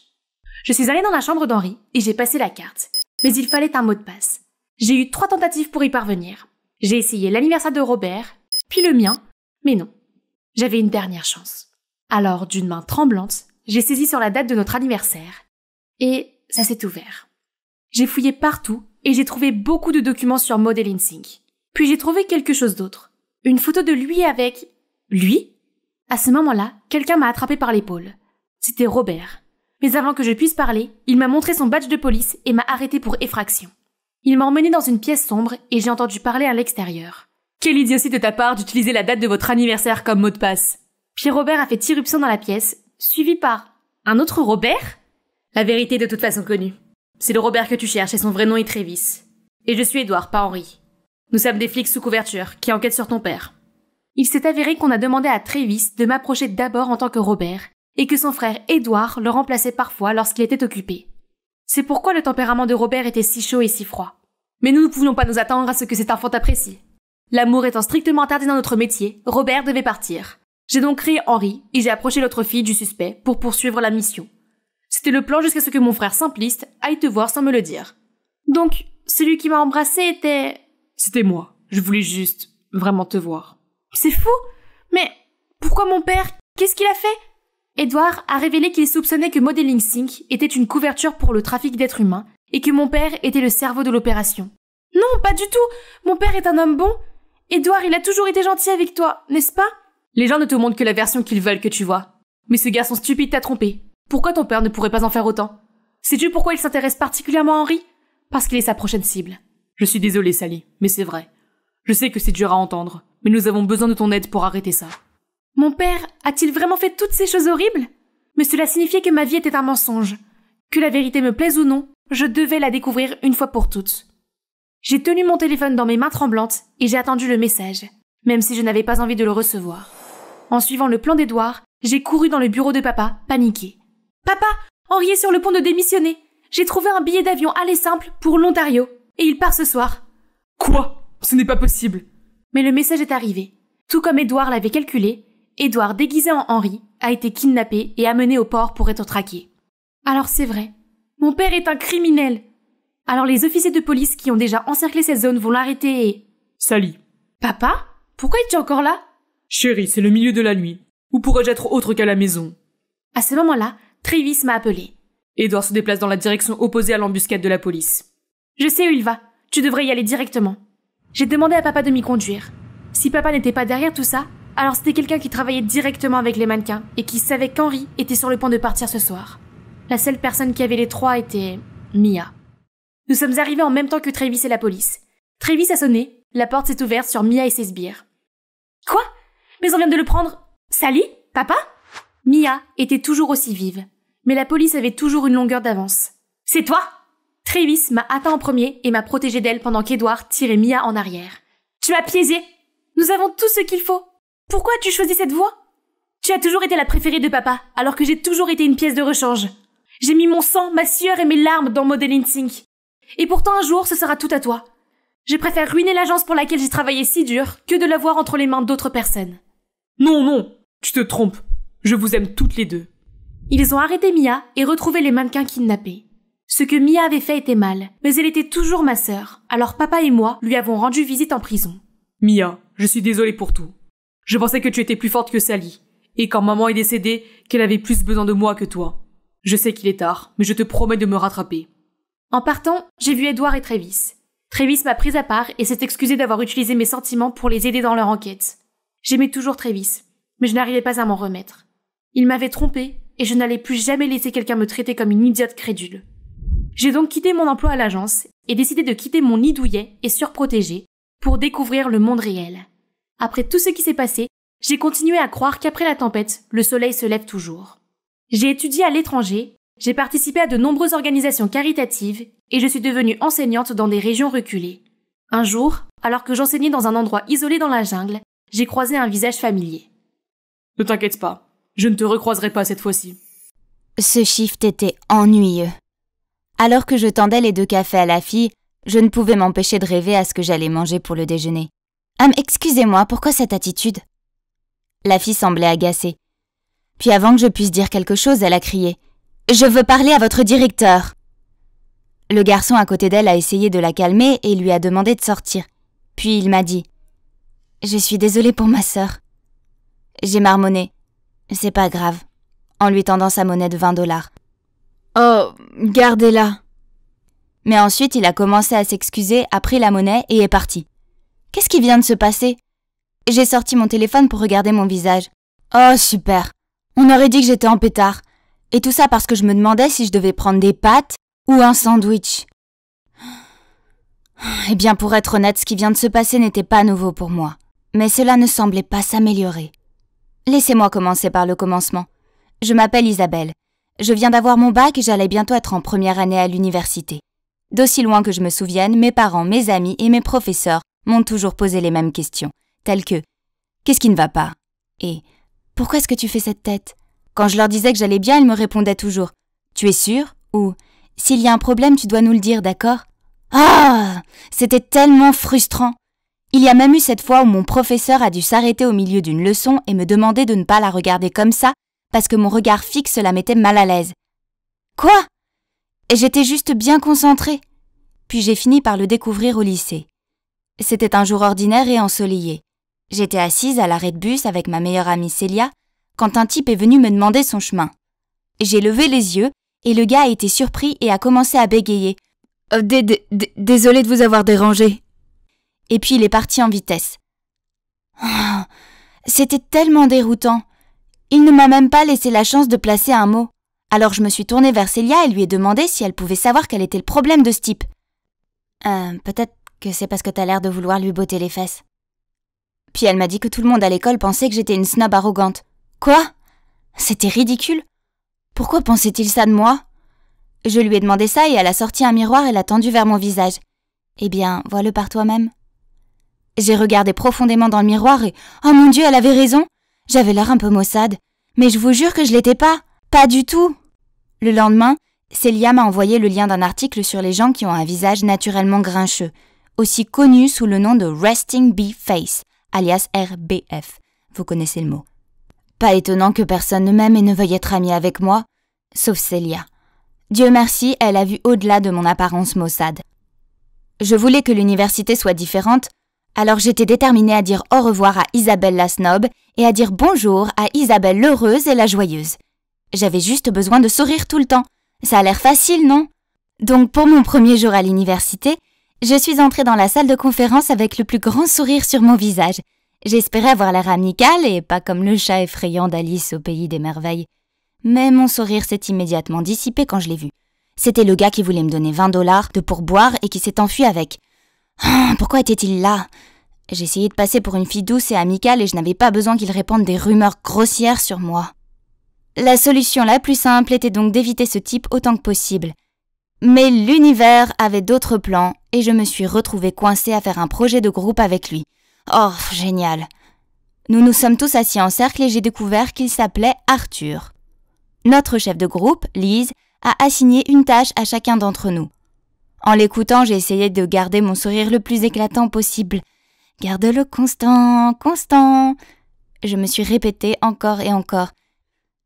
Je suis allée dans la chambre d'Henri et j'ai passé la carte. Mais il fallait un mot de passe. J'ai eu 3 tentatives pour y parvenir. J'ai essayé l'anniversaire de Robert, puis le mien, mais non. J'avais une dernière chance. Alors, d'une main tremblante, j'ai saisi sur la date de notre anniversaire. Et ça s'est ouvert. J'ai fouillé partout et j'ai trouvé beaucoup de documents sur Modeling Sync. Puis j'ai trouvé quelque chose d'autre. Une photo de lui avec... Lui ? À ce moment-là, quelqu'un m'a attrapé par l'épaule. C'était Robert. Mais avant que je puisse parler, il m'a montré son badge de police et m'a arrêté pour effraction. Il m'a emmené dans une pièce sombre et j'ai entendu parler à l'extérieur. Quelle idiotie de ta part d'utiliser la date de votre anniversaire comme mot de passe. Puis Robert a fait irruption dans la pièce, suivi par... Un autre Robert ? La vérité est de toute façon connue. C'est le Robert que tu cherches et son vrai nom est Travis. Et je suis Edward, pas Henri. Nous sommes des flics sous couverture qui enquêtent sur ton père. Il s'est avéré qu'on a demandé à Travis de m'approcher d'abord en tant que Robert et que son frère Edward le remplaçait parfois lorsqu'il était occupé. C'est pourquoi le tempérament de Robert était si chaud et si froid. Mais nous ne pouvions pas nous attendre à ce que cet enfant t'apprécie. L'amour étant strictement interdit dans notre métier, Robert devait partir. J'ai donc créé Henri et j'ai approché l'autre fille du suspect pour poursuivre la mission. C'était le plan jusqu'à ce que mon frère simpliste aille te voir sans me le dire. Donc, celui qui m'a embrassé était... C'était moi. Je voulais juste vraiment te voir. C'est fou! Mais pourquoi mon père? Qu'est-ce qu'il a fait? Edward a révélé qu'il soupçonnait que Modeling Sync était une couverture pour le trafic d'êtres humains et que mon père était le cerveau de l'opération. Non, pas du tout! Mon père est un homme bon. Edward, il a toujours été gentil avec toi, n'est-ce pas? Les gens ne te montrent que la version qu'ils veulent que tu vois. Mais ce garçon stupide t'a trompé. Pourquoi ton père ne pourrait pas en faire autant? Sais-tu pourquoi il s'intéresse particulièrement à Henri? Parce qu'il est sa prochaine cible. Je suis désolée, Sally, mais c'est vrai. Je sais que c'est dur à entendre, mais nous avons besoin de ton aide pour arrêter ça. Mon père a-t-il vraiment fait toutes ces choses horribles? Mais cela signifiait que ma vie était un mensonge. Que la vérité me plaise ou non, je devais la découvrir une fois pour toutes. J'ai tenu mon téléphone dans mes mains tremblantes et j'ai attendu le message, même si je n'avais pas envie de le recevoir. En suivant le plan d'Edouard, j'ai couru dans le bureau de papa, paniqué. « Papa, Henri est sur le point de démissionner. J'ai trouvé un billet d'avion aller simple pour l'Ontario. Et il part ce soir. » Quoi? Ce n'est pas possible. Mais le message est arrivé. Tout comme Edouard l'avait calculé, Edouard déguisé en Henri a été kidnappé et amené au port pour être traqué. Alors c'est vrai. Mon père est un criminel. Alors les officiers de police qui ont déjà encerclé cette zone vont l'arrêter et... Sally. Papa? Pourquoi es-tu encore là? Chérie, c'est le milieu de la nuit. Où pourrais-je être autre qu'à la maison? À ce moment-là, Travis m'a appelé. Edouard se déplace dans la direction opposée à l'embuscade de la police. Je sais où il va. Tu devrais y aller directement. J'ai demandé à papa de m'y conduire. Si papa n'était pas derrière tout ça, alors c'était quelqu'un qui travaillait directement avec les mannequins et qui savait qu'Henri était sur le point de partir ce soir. La seule personne qui avait les 3 était... Mia. Nous sommes arrivés en même temps que Travis et la police. Travis a sonné, la porte s'est ouverte sur Mia et ses sbires. Quoi? Mais on vient de le prendre... Sally? Papa? Mia était toujours aussi vive, mais la police avait toujours une longueur d'avance. C'est toi? Travis m'a atteint en premier et m'a protégé d'elle pendant qu'Edouard tirait Mia en arrière. Tu m'as piégé! Nous avons tout ce qu'il faut. Pourquoi as-tu choisi cette voie? Tu as toujours été la préférée de papa, alors que j'ai toujours été une pièce de rechange. J'ai mis mon sang, ma sueur et mes larmes dans Modeling Sync. Et pourtant un jour, ce sera tout à toi. Je préfère ruiner l'agence pour laquelle j'ai travaillé si dur que de l'avoir entre les mains d'autres personnes. Non, non, tu te trompes. Je vous aime toutes les deux. Ils ont arrêté Mia et retrouvé les mannequins kidnappés. Ce que Mia avait fait était mal, mais elle était toujours ma sœur, alors papa et moi lui avons rendu visite en prison. Mia, je suis désolée pour tout. Je pensais que tu étais plus forte que Sally, et quand maman est décédée, qu'elle avait plus besoin de moi que toi. Je sais qu'il est tard, mais je te promets de me rattraper. En partant, j'ai vu Edouard et Travis. Travis m'a prise à part et s'est excusé d'avoir utilisé mes sentiments pour les aider dans leur enquête. J'aimais toujours Travis, mais je n'arrivais pas à m'en remettre. Il m'avait trompée et je n'allais plus jamais laisser quelqu'un me traiter comme une idiote crédule. J'ai donc quitté mon emploi à l'agence et décidé de quitter mon nid douillet et surprotégé pour découvrir le monde réel. Après tout ce qui s'est passé, j'ai continué à croire qu'après la tempête, le soleil se lève toujours. J'ai étudié à l'étranger, j'ai participé à de nombreuses organisations caritatives et je suis devenue enseignante dans des régions reculées. Un jour, Alors que j'enseignais dans un endroit isolé dans la jungle, j'ai croisé un visage familier. Ne t'inquiète pas, je ne te recroiserai pas cette fois-ci. Ce shift était ennuyeux. Alors que je tendais les 2 cafés à la fille, je ne pouvais m'empêcher de rêver à ce que j'allais manger pour le déjeuner. « Excusez-moi, pourquoi cette attitude ?» La fille semblait agacée. Puis avant que je puisse dire quelque chose, elle a crié « Je veux parler à votre directeur !» Le garçon à côté d'elle a essayé de la calmer et lui a demandé de sortir. Puis il m'a dit « Je suis désolée pour ma sœur. » J'ai marmonné « C'est pas grave », en lui tendant sa monnaie de $20. « Oh, gardez-la !» Mais ensuite, il a commencé à s'excuser, a pris la monnaie et est parti. Qu'est-ce qui vient de se passer? J'ai sorti mon téléphone pour regarder mon visage. Oh, super! On aurait dit que j'étais en pétard. Et tout ça parce que je me demandais si je devais prendre des pâtes ou un sandwich. Eh bien, pour être honnête, ce qui vient de se passer n'était pas nouveau pour moi. Mais cela ne semblait pas s'améliorer. Laissez-moi commencer par le commencement. Je m'appelle Isabelle. Je viens d'avoir mon bac et j'allais bientôt être en première année à l'université. D'aussi loin que je me souvienne, mes parents, mes amis et mes professeurs m'ont toujours posé les mêmes questions, telles que « Qu'est-ce qui ne va pas ?» et « Pourquoi est-ce que tu fais cette tête ?» Quand je leur disais que j'allais bien, ils me répondaient toujours « Tu es sûr ?» ou « S'il y a un problème, tu dois nous le dire, d'accord ?» Ah! C'était tellement frustrant. Il y a même eu cette fois où mon professeur a dû s'arrêter au milieu d'une leçon et me demander de ne pas la regarder comme ça parce que mon regard fixe la mettait mal à l'aise. Quoi? Et j'étais juste bien concentrée. Puis j'ai fini par le découvrir au lycée. C'était un jour ordinaire et ensoleillé. J'étais assise à l'arrêt de bus avec ma meilleure amie Célia quand un type est venu me demander son chemin. J'ai levé les yeux et le gars a été surpris et a commencé à bégayer. Désolé de vous avoir dérangé. Et puis il est parti en vitesse. Oh, c'était tellement déroutant. Il ne m'a même pas laissé la chance de placer un mot. Alors je me suis tournée vers Célia et lui ai demandé si elle pouvait savoir quel était le problème de ce type. Peut-être que c'est parce que t'as l'air de vouloir lui botter les fesses. Puis elle m'a dit que tout le monde à l'école pensait que j'étais une snob arrogante. Quoi? C'était ridicule. Pourquoi pensait-il ça de moi? Je lui ai demandé ça et elle a sorti un miroir et l'a tendu vers mon visage. Eh bien, vois-le par toi-même. J'ai regardé profondément dans le miroir et, oh mon Dieu, elle avait raison. J'avais l'air un peu maussade. Mais je vous jure que je l'étais pas. Pas du tout. Le lendemain, Célia m'a envoyé le lien d'un article sur les gens qui ont un visage naturellement grincheux, aussi connu sous le nom de Resting Bee Face, alias RBF. Vous connaissez le mot. Pas étonnant que personne ne m'aime et ne veuille être amie avec moi, sauf Célia. Dieu merci, elle a vu au-delà de mon apparence maussade. Je voulais que l'université soit différente, alors j'étais déterminée à dire au revoir à Isabelle la snob et à dire bonjour à Isabelle l'heureuse et la joyeuse. J'avais juste besoin de sourire tout le temps. Ça a l'air facile, non? Donc pour mon premier jour à l'université, je suis entrée dans la salle de conférence avec le plus grand sourire sur mon visage. J'espérais avoir l'air amical et pas comme le chat effrayant d'Alice au pays des merveilles. Mais mon sourire s'est immédiatement dissipé quand je l'ai vu. C'était le gars qui voulait me donner $20 de pourboire et qui s'est enfui avec. Pourquoi était-il là? J'essayais de passer pour une fille douce et amicale et je n'avais pas besoin qu'il répande des rumeurs grossières sur moi. La solution la plus simple était donc d'éviter ce type autant que possible. Mais l'univers avait d'autres plans et je me suis retrouvée coincée à faire un projet de groupe avec lui. Oh, génial! Nous nous sommes tous assis en cercle et j'ai découvert qu'il s'appelait Arthur. Notre chef de groupe, Lise, a assigné une tâche à chacun d'entre nous. En l'écoutant, j'ai essayé de garder mon sourire le plus éclatant possible. « Garde-le constant, constant !» Je me suis répétée encore et encore.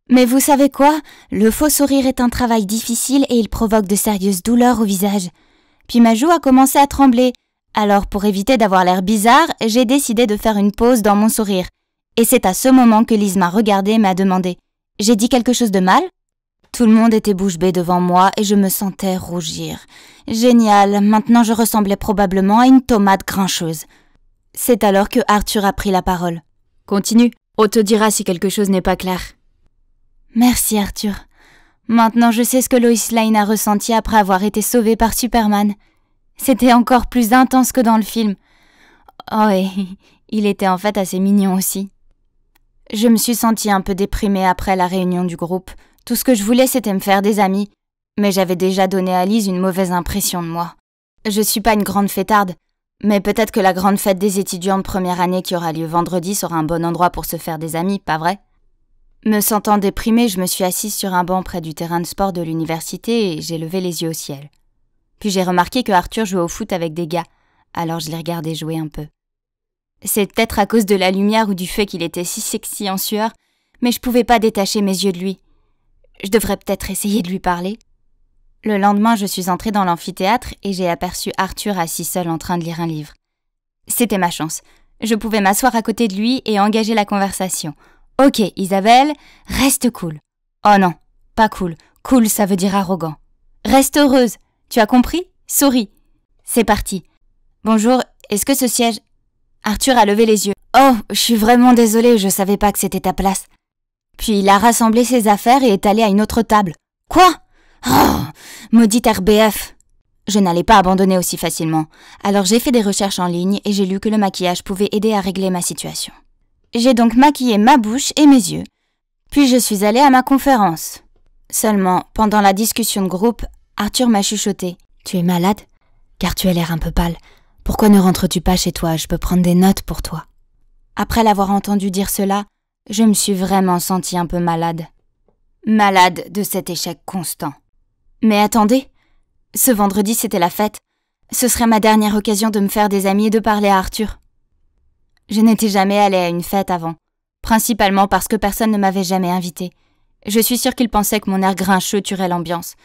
Mais vous savez quoi? Le faux sourire est un travail difficile et il provoque de sérieuses douleurs au visage. Puis ma joue a commencé à trembler. Alors pour éviter d'avoir l'air bizarre, j'ai décidé de faire une pause dans mon sourire. Et c'est à ce moment que Lise m'a regardée et m'a demandé « J'ai dit quelque chose de mal ?» Tout le monde était bouche bée devant moi et je me sentais rougir. Génial, maintenant je ressemblais probablement à une tomate grincheuse. C'est alors que Arthur a pris la parole. « Continue, on te dira si quelque chose n'est pas clair. » Merci Arthur. Maintenant je sais ce que Lois Lane a ressenti après avoir été sauvée par Superman. C'était encore plus intense que dans le film. Oh et il était en fait assez mignon aussi. Je me suis sentie un peu déprimée après la réunion du groupe. Tout ce que je voulais, c'était me faire des amis. Mais j'avais déjà donné à Lise une mauvaise impression de moi. Je suis pas une grande fêtarde. Mais peut-être que la grande fête des étudiants de première année qui aura lieu vendredi sera un bon endroit pour se faire des amis, pas vrai? Me sentant déprimée, je me suis assise sur un banc près du terrain de sport de l'université et j'ai levé les yeux au ciel. Puis j'ai remarqué que Arthur jouait au foot avec des gars, alors je l'ai regardé jouer un peu. C'est peut-être à cause de la lumière ou du fait qu'il était si sexy en sueur, mais je pouvais pas détacher mes yeux de lui. Je devrais peut-être essayer de lui parler. Le lendemain, je suis entrée dans l'amphithéâtre et j'ai aperçu Arthur assis seul en train de lire un livre. C'était ma chance. Je pouvais m'asseoir à côté de lui et engager la conversation. « Ok, Isabelle, reste cool. » « Oh non, pas cool. Cool, ça veut dire arrogant. »« Reste heureuse. Tu as compris ? Souris. » C'est parti. « Bonjour, est-ce que ce siège… » Arthur a levé les yeux. « Oh, je suis vraiment désolée, je savais pas que c'était ta place. » Puis il a rassemblé ses affaires et est allé à une autre table. « Quoi ? Oh, maudite RBF !» Je n'allais pas abandonner aussi facilement. Alors j'ai fait des recherches en ligne et j'ai lu que le maquillage pouvait aider à régler ma situation. J'ai donc maquillé ma bouche et mes yeux. Puis je suis allée à ma conférence. Seulement, pendant la discussion de groupe, Arthur m'a chuchoté. « Tu es malade ? Car tu as l'air un peu pâle. Pourquoi ne rentres-tu pas chez toi ? Je peux prendre des notes pour toi. » Après l'avoir entendu dire cela, je me suis vraiment sentie un peu malade. Malade de cet échec constant. Mais attendez, ce vendredi c'était la fête. Ce serait ma dernière occasion de me faire des amis et de parler à Arthur. Je n'étais jamais allée à une fête avant, principalement parce que personne ne m'avait jamais invitée. Je suis sûre qu'il pensait que mon air grincheux tuerait l'ambiance.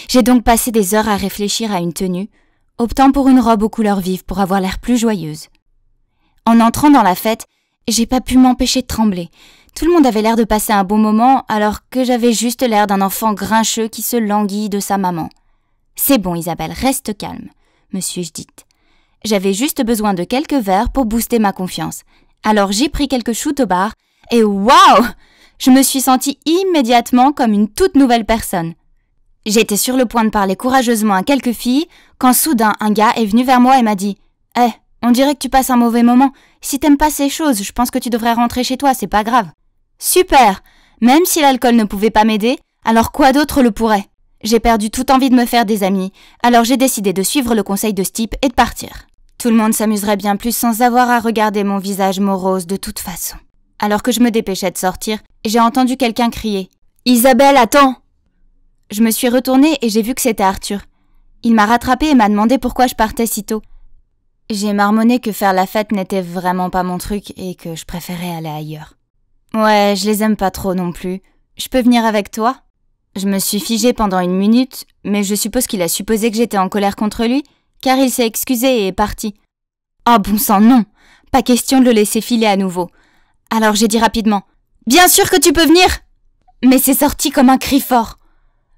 J'ai donc passé des heures à réfléchir à une tenue, optant pour une robe aux couleurs vives pour avoir l'air plus joyeuse. En entrant dans la fête, j'ai pas pu m'empêcher de trembler. Tout le monde avait l'air de passer un bon moment, alors que j'avais juste l'air d'un enfant grincheux qui se languit de sa maman. « C'est bon, Isabelle, reste calme », me suis-je dite. J'avais juste besoin de quelques verres pour booster ma confiance. Alors j'ai pris quelques shoots au bar, et waouh ! Je me suis sentie immédiatement comme une toute nouvelle personne. J'étais sur le point de parler courageusement à quelques filles, quand soudain un gars est venu vers moi et m'a dit « Hé, on dirait que tu passes un mauvais moment. Si t'aimes pas ces choses, je pense que tu devrais rentrer chez toi, c'est pas grave. » Super! Même si l'alcool ne pouvait pas m'aider, alors quoi d'autre le pourrait? J'ai perdu toute envie de me faire des amis, alors j'ai décidé de suivre le conseil de ce type et de partir. Tout le monde s'amuserait bien plus sans avoir à regarder mon visage morose de toute façon. Alors que je me dépêchais de sortir, j'ai entendu quelqu'un crier « Isabelle, attends !» Je me suis retournée et j'ai vu que c'était Arthur. Il m'a rattrapée et m'a demandé pourquoi je partais si tôt. J'ai marmonné que faire la fête n'était vraiment pas mon truc et que je préférais aller ailleurs. Ouais, je les aime pas trop non plus. Je peux venir avec toi ? Je me suis figée pendant une minute, mais je suppose qu'il a supposé que j'étais en colère contre lui, car il s'est excusé et est parti. Oh bon sang, non ! Pas question de le laisser filer à nouveau. Alors j'ai dit rapidement « Bien sûr que tu peux venir !» Mais c'est sorti comme un cri fort.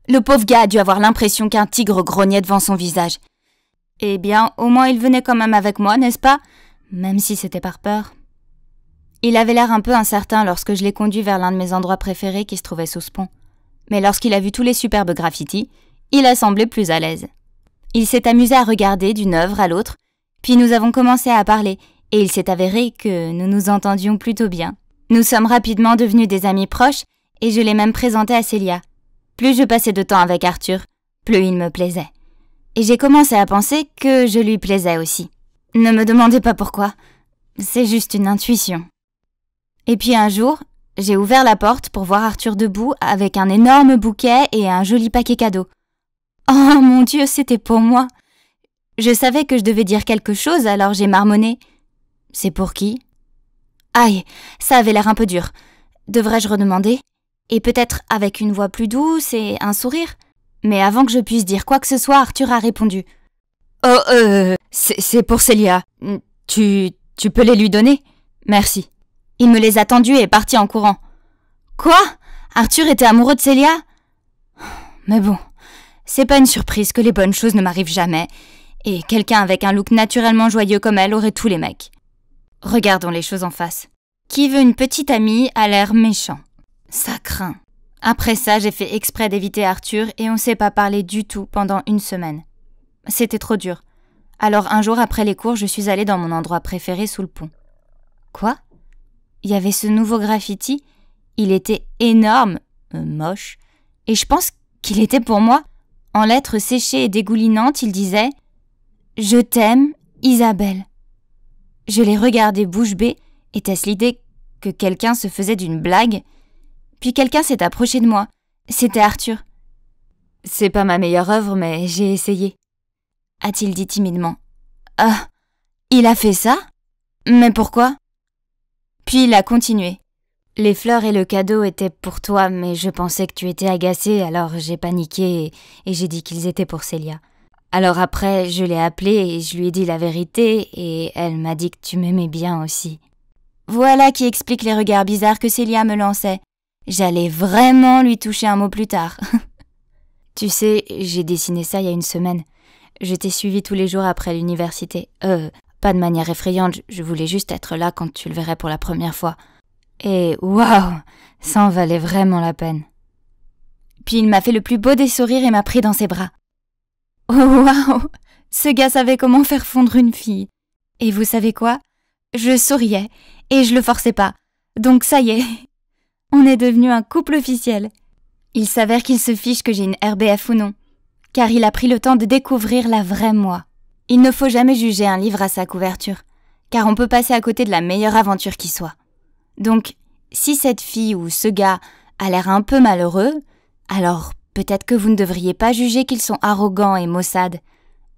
Le pauvre gars a dû avoir l'impression qu'un tigre grognait devant son visage. Eh bien, au moins il venait quand même avec moi, n'est-ce pas ? Même si c'était par peur. Il avait l'air un peu incertain lorsque je l'ai conduit vers l'un de mes endroits préférés qui se trouvait sous ce pont. Mais lorsqu'il a vu tous les superbes graffitis, il a semblé plus à l'aise. Il s'est amusé à regarder d'une œuvre à l'autre, puis nous avons commencé à parler, et il s'est avéré que nous nous entendions plutôt bien. Nous sommes rapidement devenus des amis proches, et je l'ai même présenté à Célia. Plus je passais de temps avec Arthur, plus il me plaisait. Et j'ai commencé à penser que je lui plaisais aussi. Ne me demandez pas pourquoi, c'est juste une intuition. Et puis un jour, j'ai ouvert la porte pour voir Arthur debout avec un énorme bouquet et un joli paquet cadeau. Oh mon Dieu, c'était pour moi. Je savais que je devais dire quelque chose, alors j'ai marmonné. C'est pour qui ? Aïe, ça avait l'air un peu dur. Devrais-je redemander ? Et peut-être avec une voix plus douce et un sourire ? Mais avant que je puisse dire quoi que ce soit, Arthur a répondu. Oh, c'est pour Célia. Tu peux les lui donner ? Merci. Il me les a tendus et est parti en courant. Quoi ? Arthur était amoureux de Célia ? Mais bon, c'est pas une surprise que les bonnes choses ne m'arrivent jamais, et quelqu'un avec un look naturellement joyeux comme elle aurait tous les mecs. Regardons les choses en face. Qui veut une petite amie à l'air méchant ? Ça craint. Après ça, j'ai fait exprès d'éviter Arthur et on s'est pas parlé du tout pendant une semaine. C'était trop dur. Alors un jour après les cours, je suis allée dans mon endroit préféré sous le pont. Quoi ? Il y avait ce nouveau graffiti. Il était énorme, moche, et je pense qu'il était pour moi. En lettres séchées et dégoulinantes, il disait « Je t'aime, Isabelle ». Je l'ai regardé bouche bée. Était-ce l'idée que quelqu'un se faisait d'une blague? Puis quelqu'un s'est approché de moi. C'était Arthur. « C'est pas ma meilleure œuvre, mais j'ai essayé », a-t-il dit timidement. « Ah, il a fait ça? Mais pourquoi ?» Puis il a continué. « Les fleurs et le cadeau étaient pour toi, mais je pensais que tu étais agacée, alors j'ai paniqué et j'ai dit qu'ils étaient pour Célia. Alors après, je l'ai appelée et je lui ai dit la vérité et elle m'a dit que tu m'aimais bien aussi. » Voilà qui explique les regards bizarres que Célia me lançait. J'allais vraiment lui toucher un mot plus tard. Tu sais, j'ai dessiné ça il y a une semaine. Je t'ai suivi tous les jours après l'université. Pas de manière effrayante, je voulais juste être là quand tu le verrais pour la première fois. Et waouh, ça en valait vraiment la peine. Puis il m'a fait le plus beau des sourires et m'a pris dans ses bras. Oh waouh, ce gars savait comment faire fondre une fille. Et vous savez quoi? Je souriais et je le forçais pas. Donc ça y est, on est devenu un couple officiel. Il s'avère qu'il se fiche que j'ai une RBF ou non, car il a pris le temps de découvrir la vraie moi. Il ne faut jamais juger un livre à sa couverture, car on peut passer à côté de la meilleure aventure qui soit. Donc, si cette fille ou ce gars a l'air un peu malheureux, alors peut-être que vous ne devriez pas juger qu'ils sont arrogants et maussades,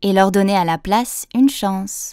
et leur donner à la place une chance.